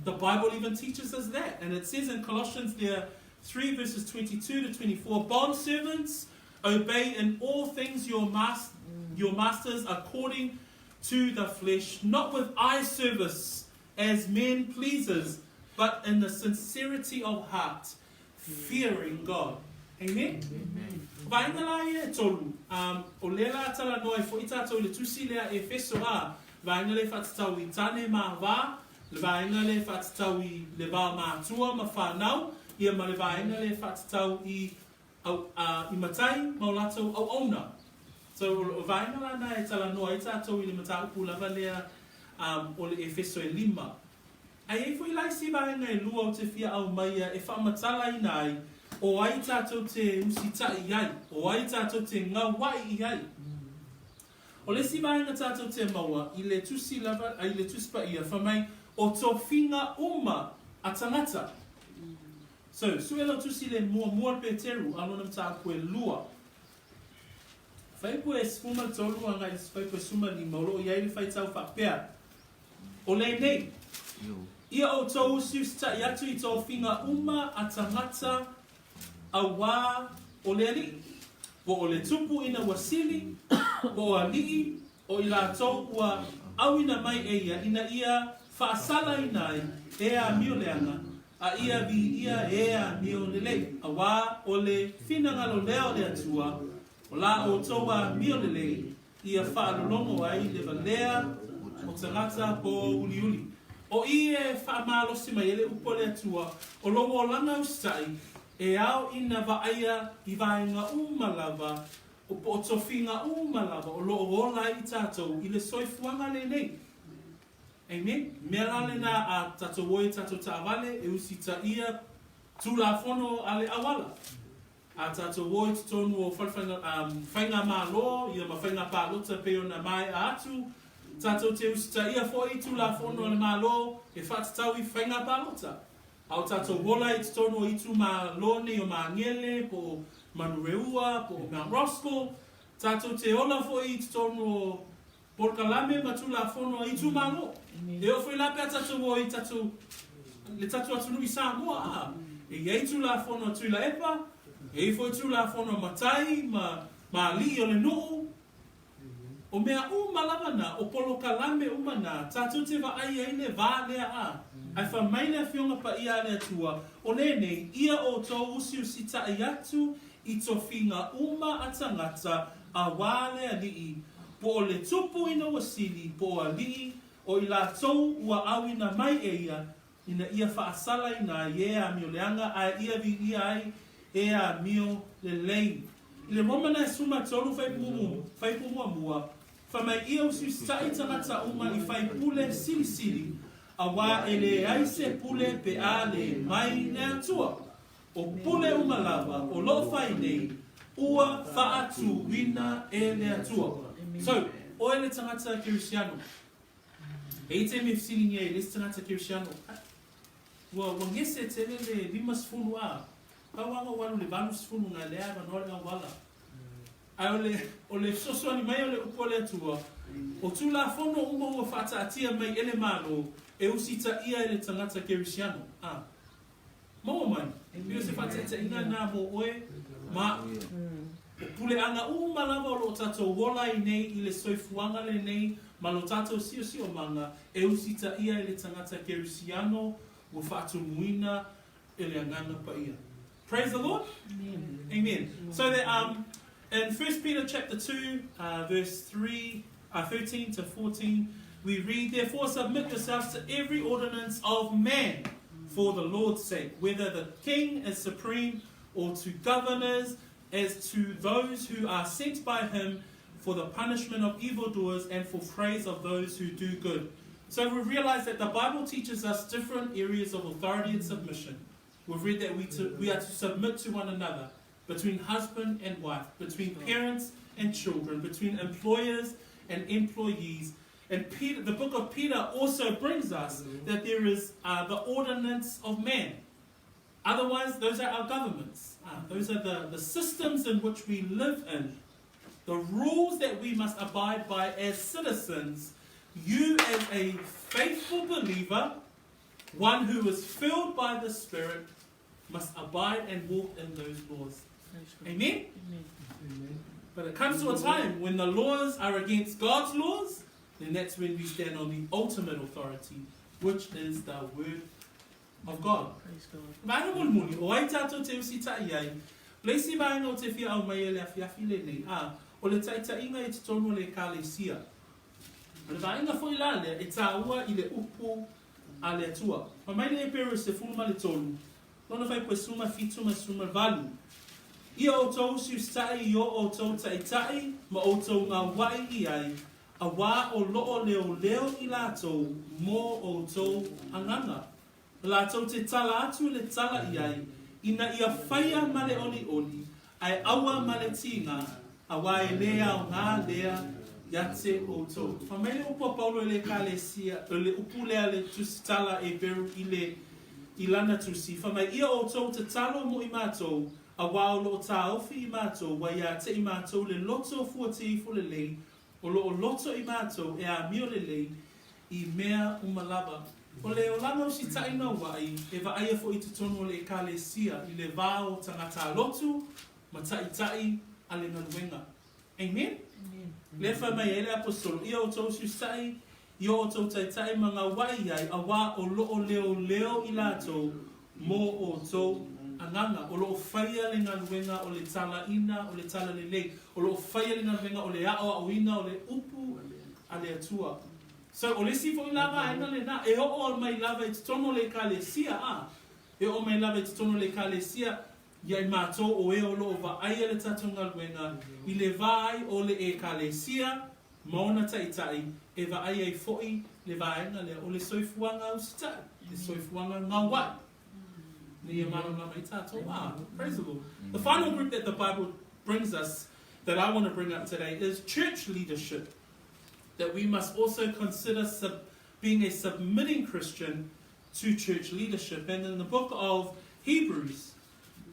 The Bible even teaches us that. And it says in Colossians there, 3 verses 22 to 24, bond servants, obey in all things your masters according to the flesh, not with eye service as men pleasers, but in the sincerity of heart, fearing God. Amen? Vainga la ia e tolu. O lela tala noe fo ita tau le tusi lea Efeso a. Vainga le whatatau I tane ma wā. Le vainga le whatatau I le wā mātua ma whanau. Ia ma le vainga le whatatau I matai ma o latou au auna. So o vainga la na e tala noa ita tau I le matau pulava lea o le Efeso e 5. Ai e fo I lai si vainga e lua o te fia au maia e whaamatala I nai. O ai tātou te usitai iai, o ai tātou te ngā wai iai. O le si maenga tātou te maua, I le tusi lava, I le tuspa ia, whamai o tō whinga uma a tangata. So, suelo tusi le mua peteru, alonam tā koe lua. Whai koe suma tolu a ngai, whai koe suma ni mauro, iai le whai tau whapea. O le nei, ia o tō usitai atu I tō whinga uma a tangata, a wā o le ali, po o le tupu ina wasili, po o ali, o I lātou ua awina mai e ia, ina ia whaasala inai, e a mio leanga, a ia vi ia e a mio lelei, a wā o le whinanga lo leo le atua, o la o toa mio lelei, ia whaalolongo ai le valea, o tangata po uli. O I e whaamalosi mai ele upo le atua, o longo o langa ustai, e au ina vaia I vaenga umalava, o po tofinga umalava, o lo ola I tātou, I le soifuanga le nei. Amen? Mea le na a tātou oi tātou tāwale, e usita ia tūlafono ale awala. A tātou oi tonu o whainga mālo, ia ma whainga pālota peo na mai a atu, tātou te usita ia foi tūlafono ale mālo, e whatatau I whainga pālota. Au tātou wola I tono I tu ma lone o Mangere, po Manureua, po Mount Roscoe. Tātou te ola fo I tono o Porkalame, ma tu la fono I tu ma lo. E o fo I la pea tātou o I tātou, le tātou atunu I Samoa. E iei tu la fono tu la epa, e fo I tu la fono matai, ma li o le noo. O mea umalavana, o Porkalame umana, tātou te wa ai ai le vā lea a. Ai whamaina whionga pa ia le atua, o le nei, ia o tō usi tai atu I tō whinga uma a tangata a wāle a lii, po o le tupu ina wasili, po a lii, o I lātou ua awina mai e ia, ina ia whaasala ina e a mio leanga, a ia vi ia ai e a mio le lei. I le momana e suma tolu whaipumua mua, whamai ia usi tai tangata uma I whaipule sili, a wā e le aise pule pe a le mai le atua. O pule umalava, o lo whai nei, ua whaatu wina e le atua. So, o le tangata Kerisiano. E te me fisilingi e le tangata Kerisiano. Wa ngese te le lima sfunu a. Kawanga walu le vanu sfunu nga lea manole nga wala. Ai o le sosoani mai o le upo le atua. O tu la fono uma ua whaata atia mai ele malo e usita ia ele tangata Kerisiano. Maua mai. Pio se whaata te ina nā mo oe. Ma pule anga uma lava o lo tatou wola i nei i le soifuanga le nei. Ma lo tatou sio sio manga e usita ia ele tangata Kerisiano ua whaatu muina ele anganga pa ia. Praise the Lord. Amen. Amen. So that in 1 Peter chapter 2, verse 13 to 14, we read, therefore submit yourselves to every ordinance of man for the Lord's sake, whether the king is supreme or to governors, as to those who are sent by him for the punishment of evildoers and for praise of those who do good. So we realize that the Bible teaches us different areas of authority and submission. We've read that we are to submit to one another, between husband and wife, between parents and children, between employers and employees. And the book of Peter also brings us that there is the ordinance of man. Otherwise, those are our governments. Those are the systems in which we live in. The rules that we must abide by as citizens. You as a faithful believer, one who is filled by the Spirit, must abide and walk in those laws. Amen? But it comes to a time when the laws are against God's laws, then that's when we stand on the ultimate authority, which is the Word of God. Maana muli o ai tatou te usita iai. Leisi vai no te fia au mai ele afiafi le nei. O le taitainga e te tonu le kalesia. O le vainga foi lale e tāua i le upu a le atua. Ma mai le e peru se fulma le tonu. Lona fai koe suma fitu ma suma valu. Ia o tau si ustai i o tau taitai, ma o tau ngā wai i ai, a wā o loo leo leo i lātou, mō o tau anganga. Lātou te tala atu le tala i ai, ina ia whaia ma le oli oli, ai aua ma le tinga, a wā e lea o ngā lea, yate o tau. Whamele upo paulo le kālesia, le upu lea le tusitala e beru i lana tusi. Whamai ia o tau te talo mo i mātou, a wao lo tā ofi i mātou, wa ia te i mātou le loto fuati i fule lei, o lo loto i mātou e a mio le lei, i mea umalaba. O le o langa o si taina wai, e va aia fo i te tono le kalesia, i le vao tangata lotu, ma tai a le ngaluenga. Amen? Le wha mai ele apostolo, ia o tau si usai, ia o tau tai mga wai ai, a wā o loo leo i lātou, mō o tau anganga, o loo whaia le ngaluenga o le tala ina, o le tala le lei, o loo whaia le ngaluenga o le ao a uina, o le upu a le atua. So, o le sifo i lava aina le na, e o mai lava i tono le kalesia e o mai lava i tono le kalesia, ia i mātou o e o loo va aia le tatu ngaluenga, i le vai o le e kalesia, maona taitai, e va aia i foi le vai aina le, o le soifuanga usita, le soifuanga ngā wai. Praise the Lord. The final group that the Bible brings us, that I want to bring up today, is church leadership. That we must also consider being a submitting Christian to church leadership. And in the book of Hebrews,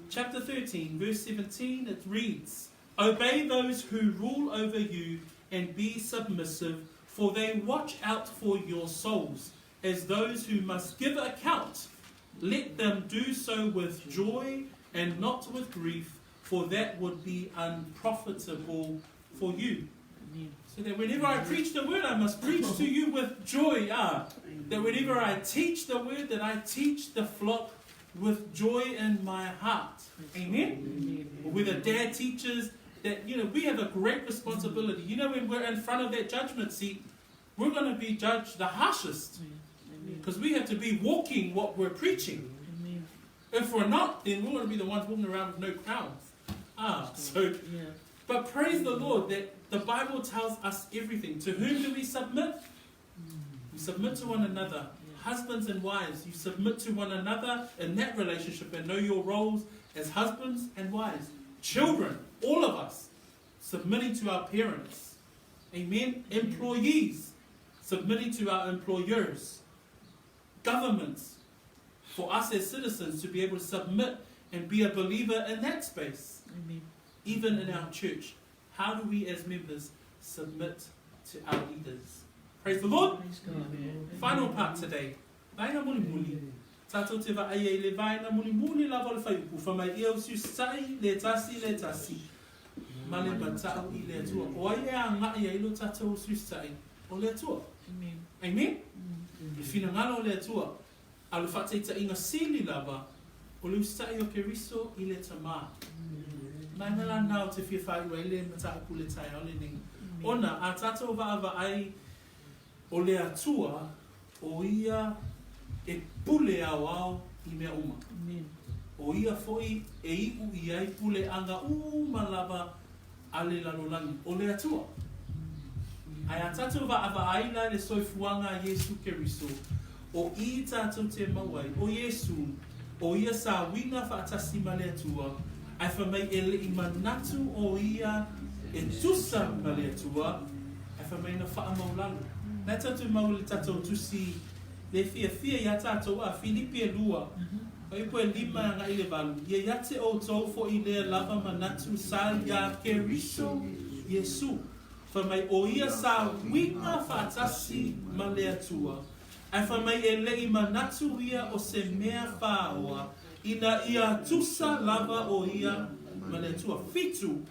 chapter 13, verse 17, it reads, obey those who rule over you and be submissive, for they watch out for your souls, as those who must give account. Let them do so with joy and not with grief, for that would be unprofitable for you. So that whenever I preach the word, I must preach to you with joy. That whenever I teach the word, that I teach the flock with joy in my heart. Amen? Or whether dad teaches, that, we have a great responsibility. When we're in front of that judgment seat, we're going to be judged the harshest. Because we have to be walking what we're preaching. If we're not, then we're going to be the ones walking around with no crowns. But praise the Lord that the Bible tells us everything. To whom do we submit? We submit to one another. Husbands and wives, you submit to one another in that relationship and know your roles as husbands and wives. Children, all of us, submitting to our parents. Amen. Employees, submitting to our employers. Governments, for us as citizens to be able to submit and be a believer in that space. Amen. Even in our church, how do we as members submit to our leaders? Praise the Lord. Praise God. Final part today. Vaina muli muli. Tato te va aye le vaina muli muli la vol fai pu. Famai eo su sai le tasi le tasi. Male batau I le tua. O aye a nga ia ilo tato su sai. O le tua. Amen. Amen. I fina ngalo le tua. Alu fate ta inga sili lava. O le usai o keriso I le tama. Mai ngala nao te fia fai wa ile mata ku le tai o le ning. Ona a tato va ava ai o le atua o ia e pule au I mea uma. Amen. O ia foi e iu I ai pule anga uma lava ale lalolangi. O le atua. Ai a tato va ava ai la le soifuanga Yesu Keriso. O I tato te mawai. O Yesu. O ia sa wina whaatasi ma le atua. Ai whamai e le I manatu o ia e tusa ma le atua. Ai whamai na wha maulalu. Nā tātou mau le tātou tusi le fia ia tātou a Filipi e lua. Pai po e 5 nga I le valu. Ia iate o tau fo I le lava manatu sa ia Keriso Yesu. Whamai o ia sa winga whaatasi ma le atua. Ai whamai e le I manatu ia o se mea whaoa. Ina ia tusa lava o ia ma le atua. Fitu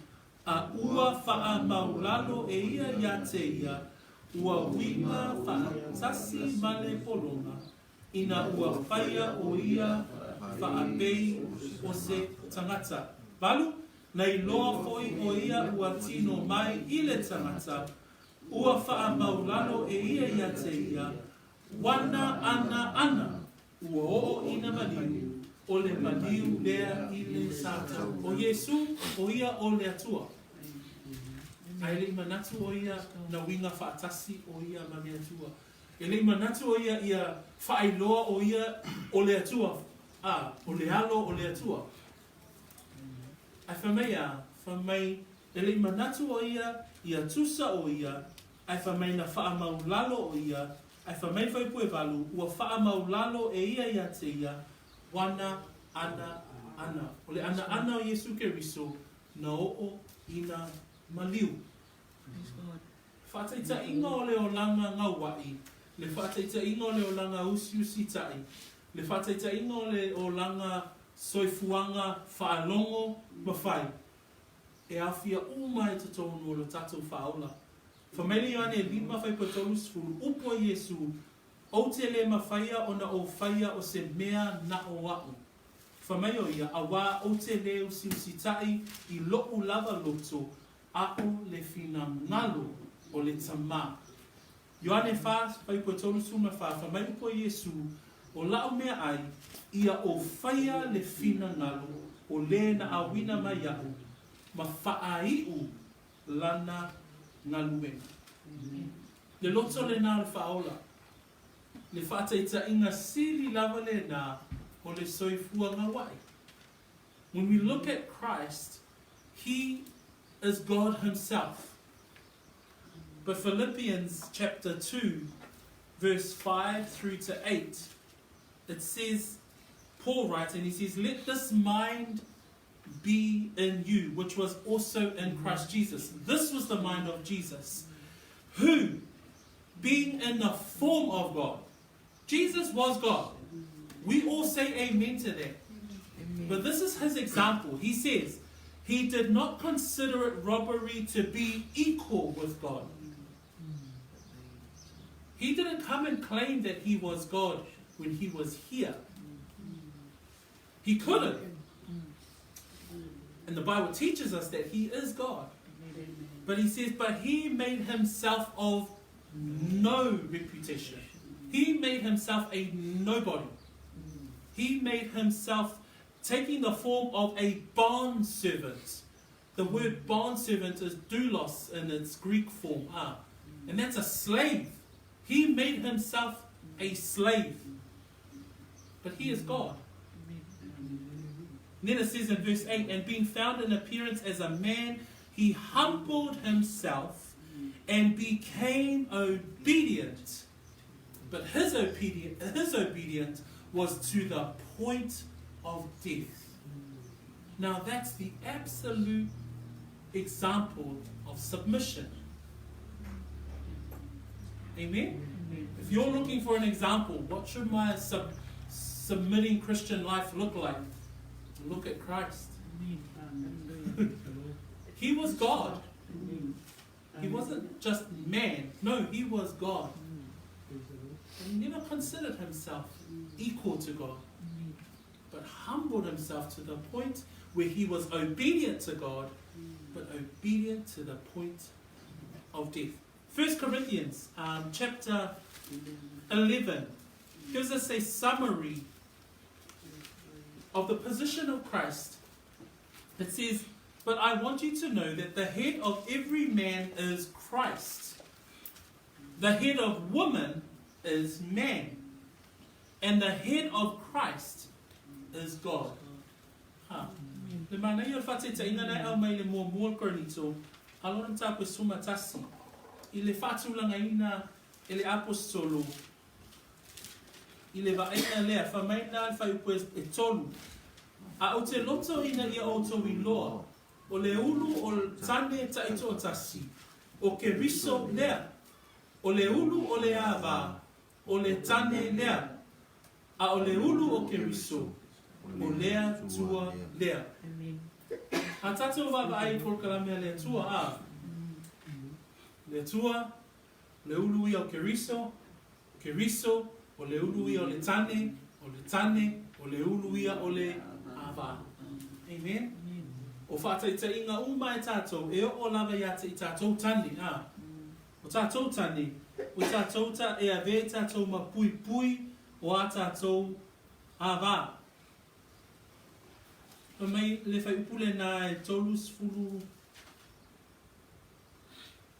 a ua wha maulalo e ia iate ia. Ua winga whaatasi male polonga. Ina ua whaia o ia whaapei o se tangata. Valu, nei loa foi o ia ua tino mai I le tangata. Ua wha maulalo e ia ia te ia. Wana ana. Ua o ina maliu. O le maliu lea I le sata. O Yesu, o ia o le atua. Ai le manatu o ia na winga whaatasi o ia ma le atua. E le manatu o ia whaailoa o ia o le atua. O le alo o le atua. Ai whamai, e le manatu o ia tusa o ia, ai whamai na whaamaulalo o ia, ai whamai whaipu e walu, ua whaamaulalo e ia te ia, wana ana. O le ana o Yesu Keriso, na o ina maliu. Whaataita inga o le o langa gaua'i. Le whaataita inga o le o langa usi tai. Le whaataita inga o le o langa soifuanga whaalongo mawhai. E awhia uma e te tonu o le tatou whaola. Whameli ane 5 whaipatolu sfuru upo Yesu. O te le mawhaia o na o whaia o se mea na o au. Whamei o ia awa o te le usi tai I lo'u lava loto. Ako le fina ngalo o le tama. Ioane wha, whaipo tonu suma wha, whamai upo Yesu, o lao mea ai, ia o whaia le fina ngalo, o le na awina mai au, ma whaaiu lana ngaluenga. Le loto le nā le whaola, le whaataita inga siri lava le nā, o le soifua ngawai. When we look at Christ, He is God Himself. But Philippians chapter 2, verse 5 through to 8, it says, Paul writes, and he says, let this mind be in you, which was also in Christ Jesus. This was the mind of Jesus, who, being in the form of God, Jesus was God. We all say amen to that. Amen. But this is His example. He says, He did not consider it robbery to be equal with God. He didn't come and claim that He was God when He was here. He couldn't. And the Bible teaches us that He is God. But He says, but He made Himself of no reputation. He made Himself a nobody. He made Himself taking the form of a bondservant. The word bondservant is doulos in its Greek form. And that's a slave. He made Himself a slave. But He is God. Then it says in verse 8, and being found in appearance as a man, he humbled himself and became obedient. But his obedience was to the point of death. Now that's the absolute example of submission. Amen? If you're looking for an example, what should my submitting Christian life look like? Look at Christ. He was God. He wasn't just man. No, he was God. And he never considered himself equal to God, but humbled himself to the point where he was obedient to God, but obedient to the point of death. 1 Corinthians chapter 11 gives us a summary of the position of Christ. It says, but I want you to know that the head of every man is Christ. The head of woman is man. And the head of Christ is God. Le mana ia whate ta inga nei au mai le mua kornito, alona tapu suma tasi, I le whatulanga ina e le apostolo, I le vaena lea, whamaina al whaiupu e tolu. A o te loto ina ia o to I loa, o le ulu o tane ta ito o tasi, o ke riso lea, o le ulu o le ava, o le tane lea, a o le ulu o ke riso, o lea tua lea. A tatou wava ai por kalamea lea tua a. Le tua, le ulu ia o ke riso, o le ulu ia o le tane, o le ulu ia o le ava. Amen? O whātaita inga uma e tātou, e o lava ia te I tātou tane, o tātou tane, o tātou ta e a ve tātou ma pui pui, o a tātou ava. O mai le whai upule nā e tolus fulu,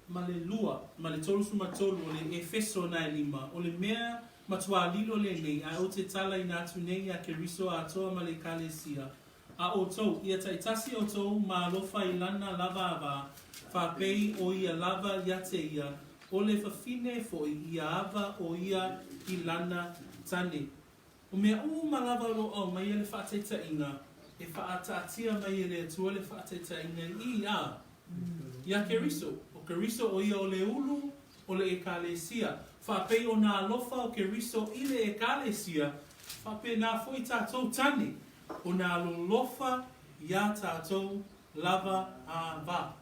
ma le lua, ma le tolus ma tolu, o le Efeso nā e lima, o le mea matua lilo le nei, a o te tala I nātu nei a keriso a toa ma le kalesia. A o tau, ia taitasi o tau ma alofa I lana lava ava, whapei o ia lava ia te ia, o le whawhine fo ia ava o ia I lana tane. O mea ma lava lo au mai le whateita inga, e whaatatia mai le tua le whateita inga I a. Ia keriso, o keriso o ia o le ulu, o le ekalesia. Whapei o nā alofa o keriso I le ekalesia, whapei nā fo I tātou tane. O nā lolofa ia tātou lava ava.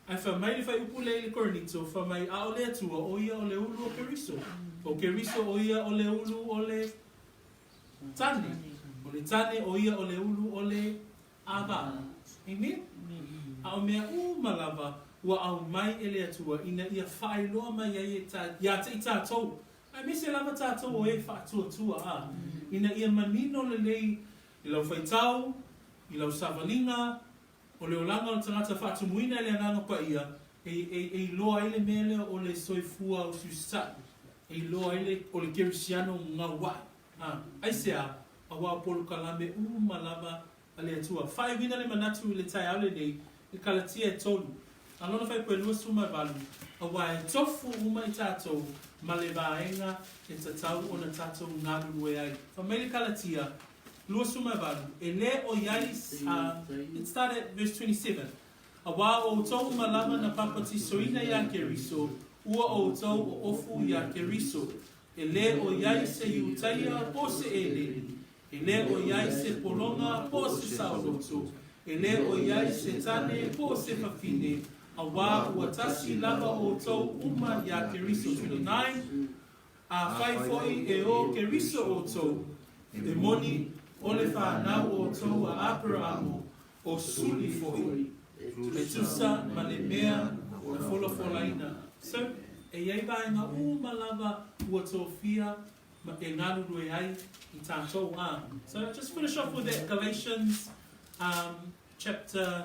Ai whamai le whai upu le koronito, whamai a o le atua o ia o le ulu o keriso. O keriso o ia o le ulu o le tane. O le tane o ia o le ulu o le ava. Amen? A o mea malava ua au mai e le atua ina ia whailoa mai ia te I tātou. Ai me se lava tātou o e whaatua tua a. Ina ia manino le lei I lau whaitau, I lau savalinga, o le olanga o tangata whaatumuina le ananga pa ia, e loa ele mele o le soifua o susat, e loa ele o le Kerisiano gaua'i. Ai sea, a wā polo kalame malava a le atua. Whai wina le manatu le tai aule nei, le kalatia e tolu. Alona whai koe lua suma valu, a wā e tofu uma I tātou, ma le vaenga e tatau o na tātou ngāru e ai. Whamele kalatia, lua suma valu, e le o iai, it started at verse 27. A wā o tau malama na papati soina ia keriso, ua o tau o ofu ia keriso. E le o iai se iutaia po se ele, e le o iai se polonga po se sauloto, e le o iai se tane po se fafine, a wā ua tasi lava o tau uma ia keriso 29, a whai foi e o keriso o tau, e moni o le whanau o tau a Abrahamo, o suli foi, e tusa ma le mea o folafolaina. So, e iei vaenga lava ua tōwhia ma e ngaruru e ai I tātou a. So, just finish off with that Galatians chapter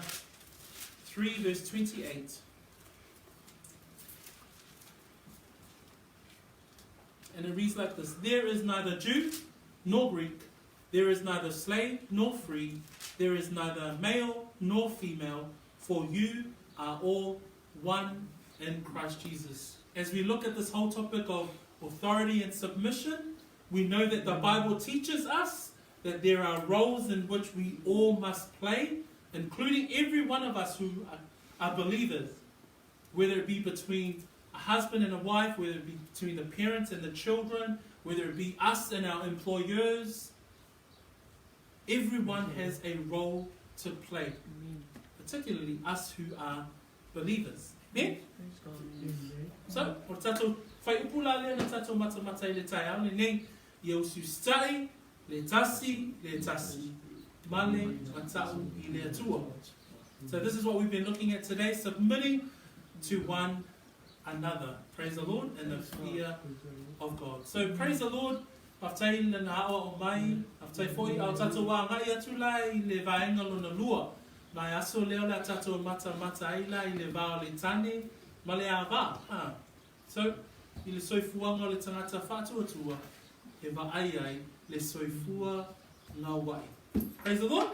3 verse 28. And it reads like this: There is neither Jew nor Greek, There is neither slave nor free, there is neither male nor female, for you are all one in Christ Jesus. As we look at this whole topic of authority and submission, we know that the Bible teaches us that there are roles in which we all must play, including every one of us who are believers, whether it be between a husband and a wife, whether it be between the parents and the children, whether it be us and our employers. Everyone has a role to play, particularly us who are believers. Amen? So, o tatou whai upula lea na tatou mata I le tai au le nei, I au sustai, le tasi, male matau I le atua. So this is what we've been looking at today, submitting to one another. Praise the Lord in the fear of God. So praise the Lord. Aftai le na awa o mai, aftai foi au tatou wa ngai atu lai le vaenga lona lua. Mai aso leo la tatou mata ai la I le vao le tane, ma le ava. So, I le soifua ngā le tangata whātua tua, he va ai le soifua ngā wai. Praise the Lord.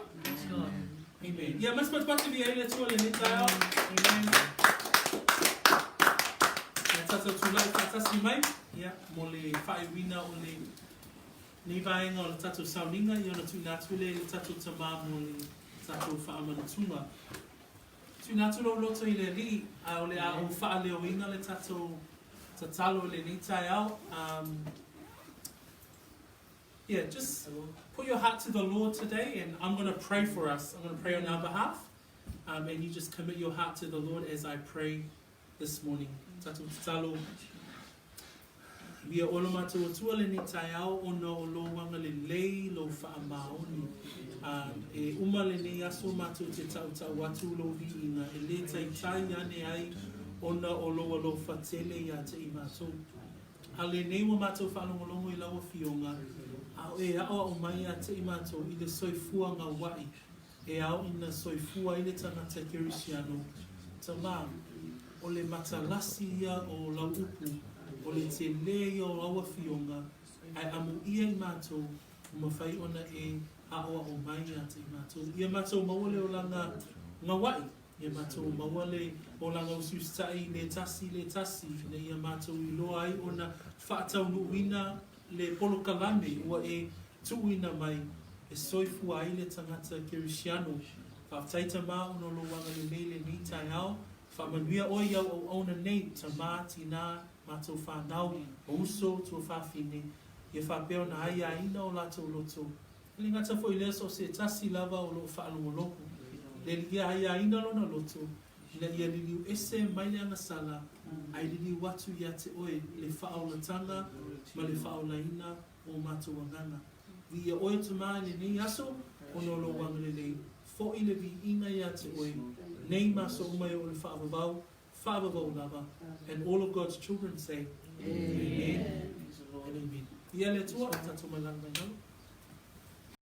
Amen. Yeah, mas pati vi ai le tua le nitai au. Amen. Tatou tūlai whātasi mai. Yeah, mo le whaiwina o le ni vaenga o le tatou sauninga, I ona tūna tūle le tatou tamā mo le tatou whaamanatunga. Tūna tūlo loto I le li, a o le a o whaaleo le tatou tatalo le nitai au. Yeah, just put your heart to the Lord today, and I'm going to pray for us. I'm going to pray on our behalf, and you just commit your heart to the Lord as I pray this morning. Tatou tatalo. Via ola matua tua le nitai au, ona o lo wanga le lei lo whaamaoni. E uma le nei aso matua te tau watu lo viina, e le tai ane ai, ona o lo whatele ia te I matou. A le nei wa matou whalongolongo I lawa fionga, au e awa o mai a te I matou I le soifua ngā wai, e au ina soifua I le tangata Kerisiano. Tamā, o le matalasi ia o lau upu, o le te lea o awa fionga, ai amu ia I matou, mawhai ona e awa o mai a te I matou. Ia matou mawale o langa ngā wai, ia matou mawale o langa usustai le tasi, na ia matou I loa ai ona whaatau nuuina le polokalame, ua e tuuina mai, e soifua ai le tangata Kerisiano, whaaftaita mā ono lo wanga le mei le nitai au, whaamanuia oi au au auna nei, tamā tina, matou whanau, o uso tua whawhine, ia whapeo na ai aina o latou loto. Le ngata fo I lea so se tasi lava o lo whaalongoloko. Le lia ai aina lona loto, ina ia liliu ese mai le angasala, ai liliu watu ia te oe, le whaaulatanga, ma le whaolaina o matou wangana. Vi ia oe tuma le nei aso, ono lo wanga le nei, fo I le vi ina ia te oe, nei maso umai o le whaavavau lava, and all of God's children say, Amen. And Amen. Ia le tua, tato mai langa mai nau.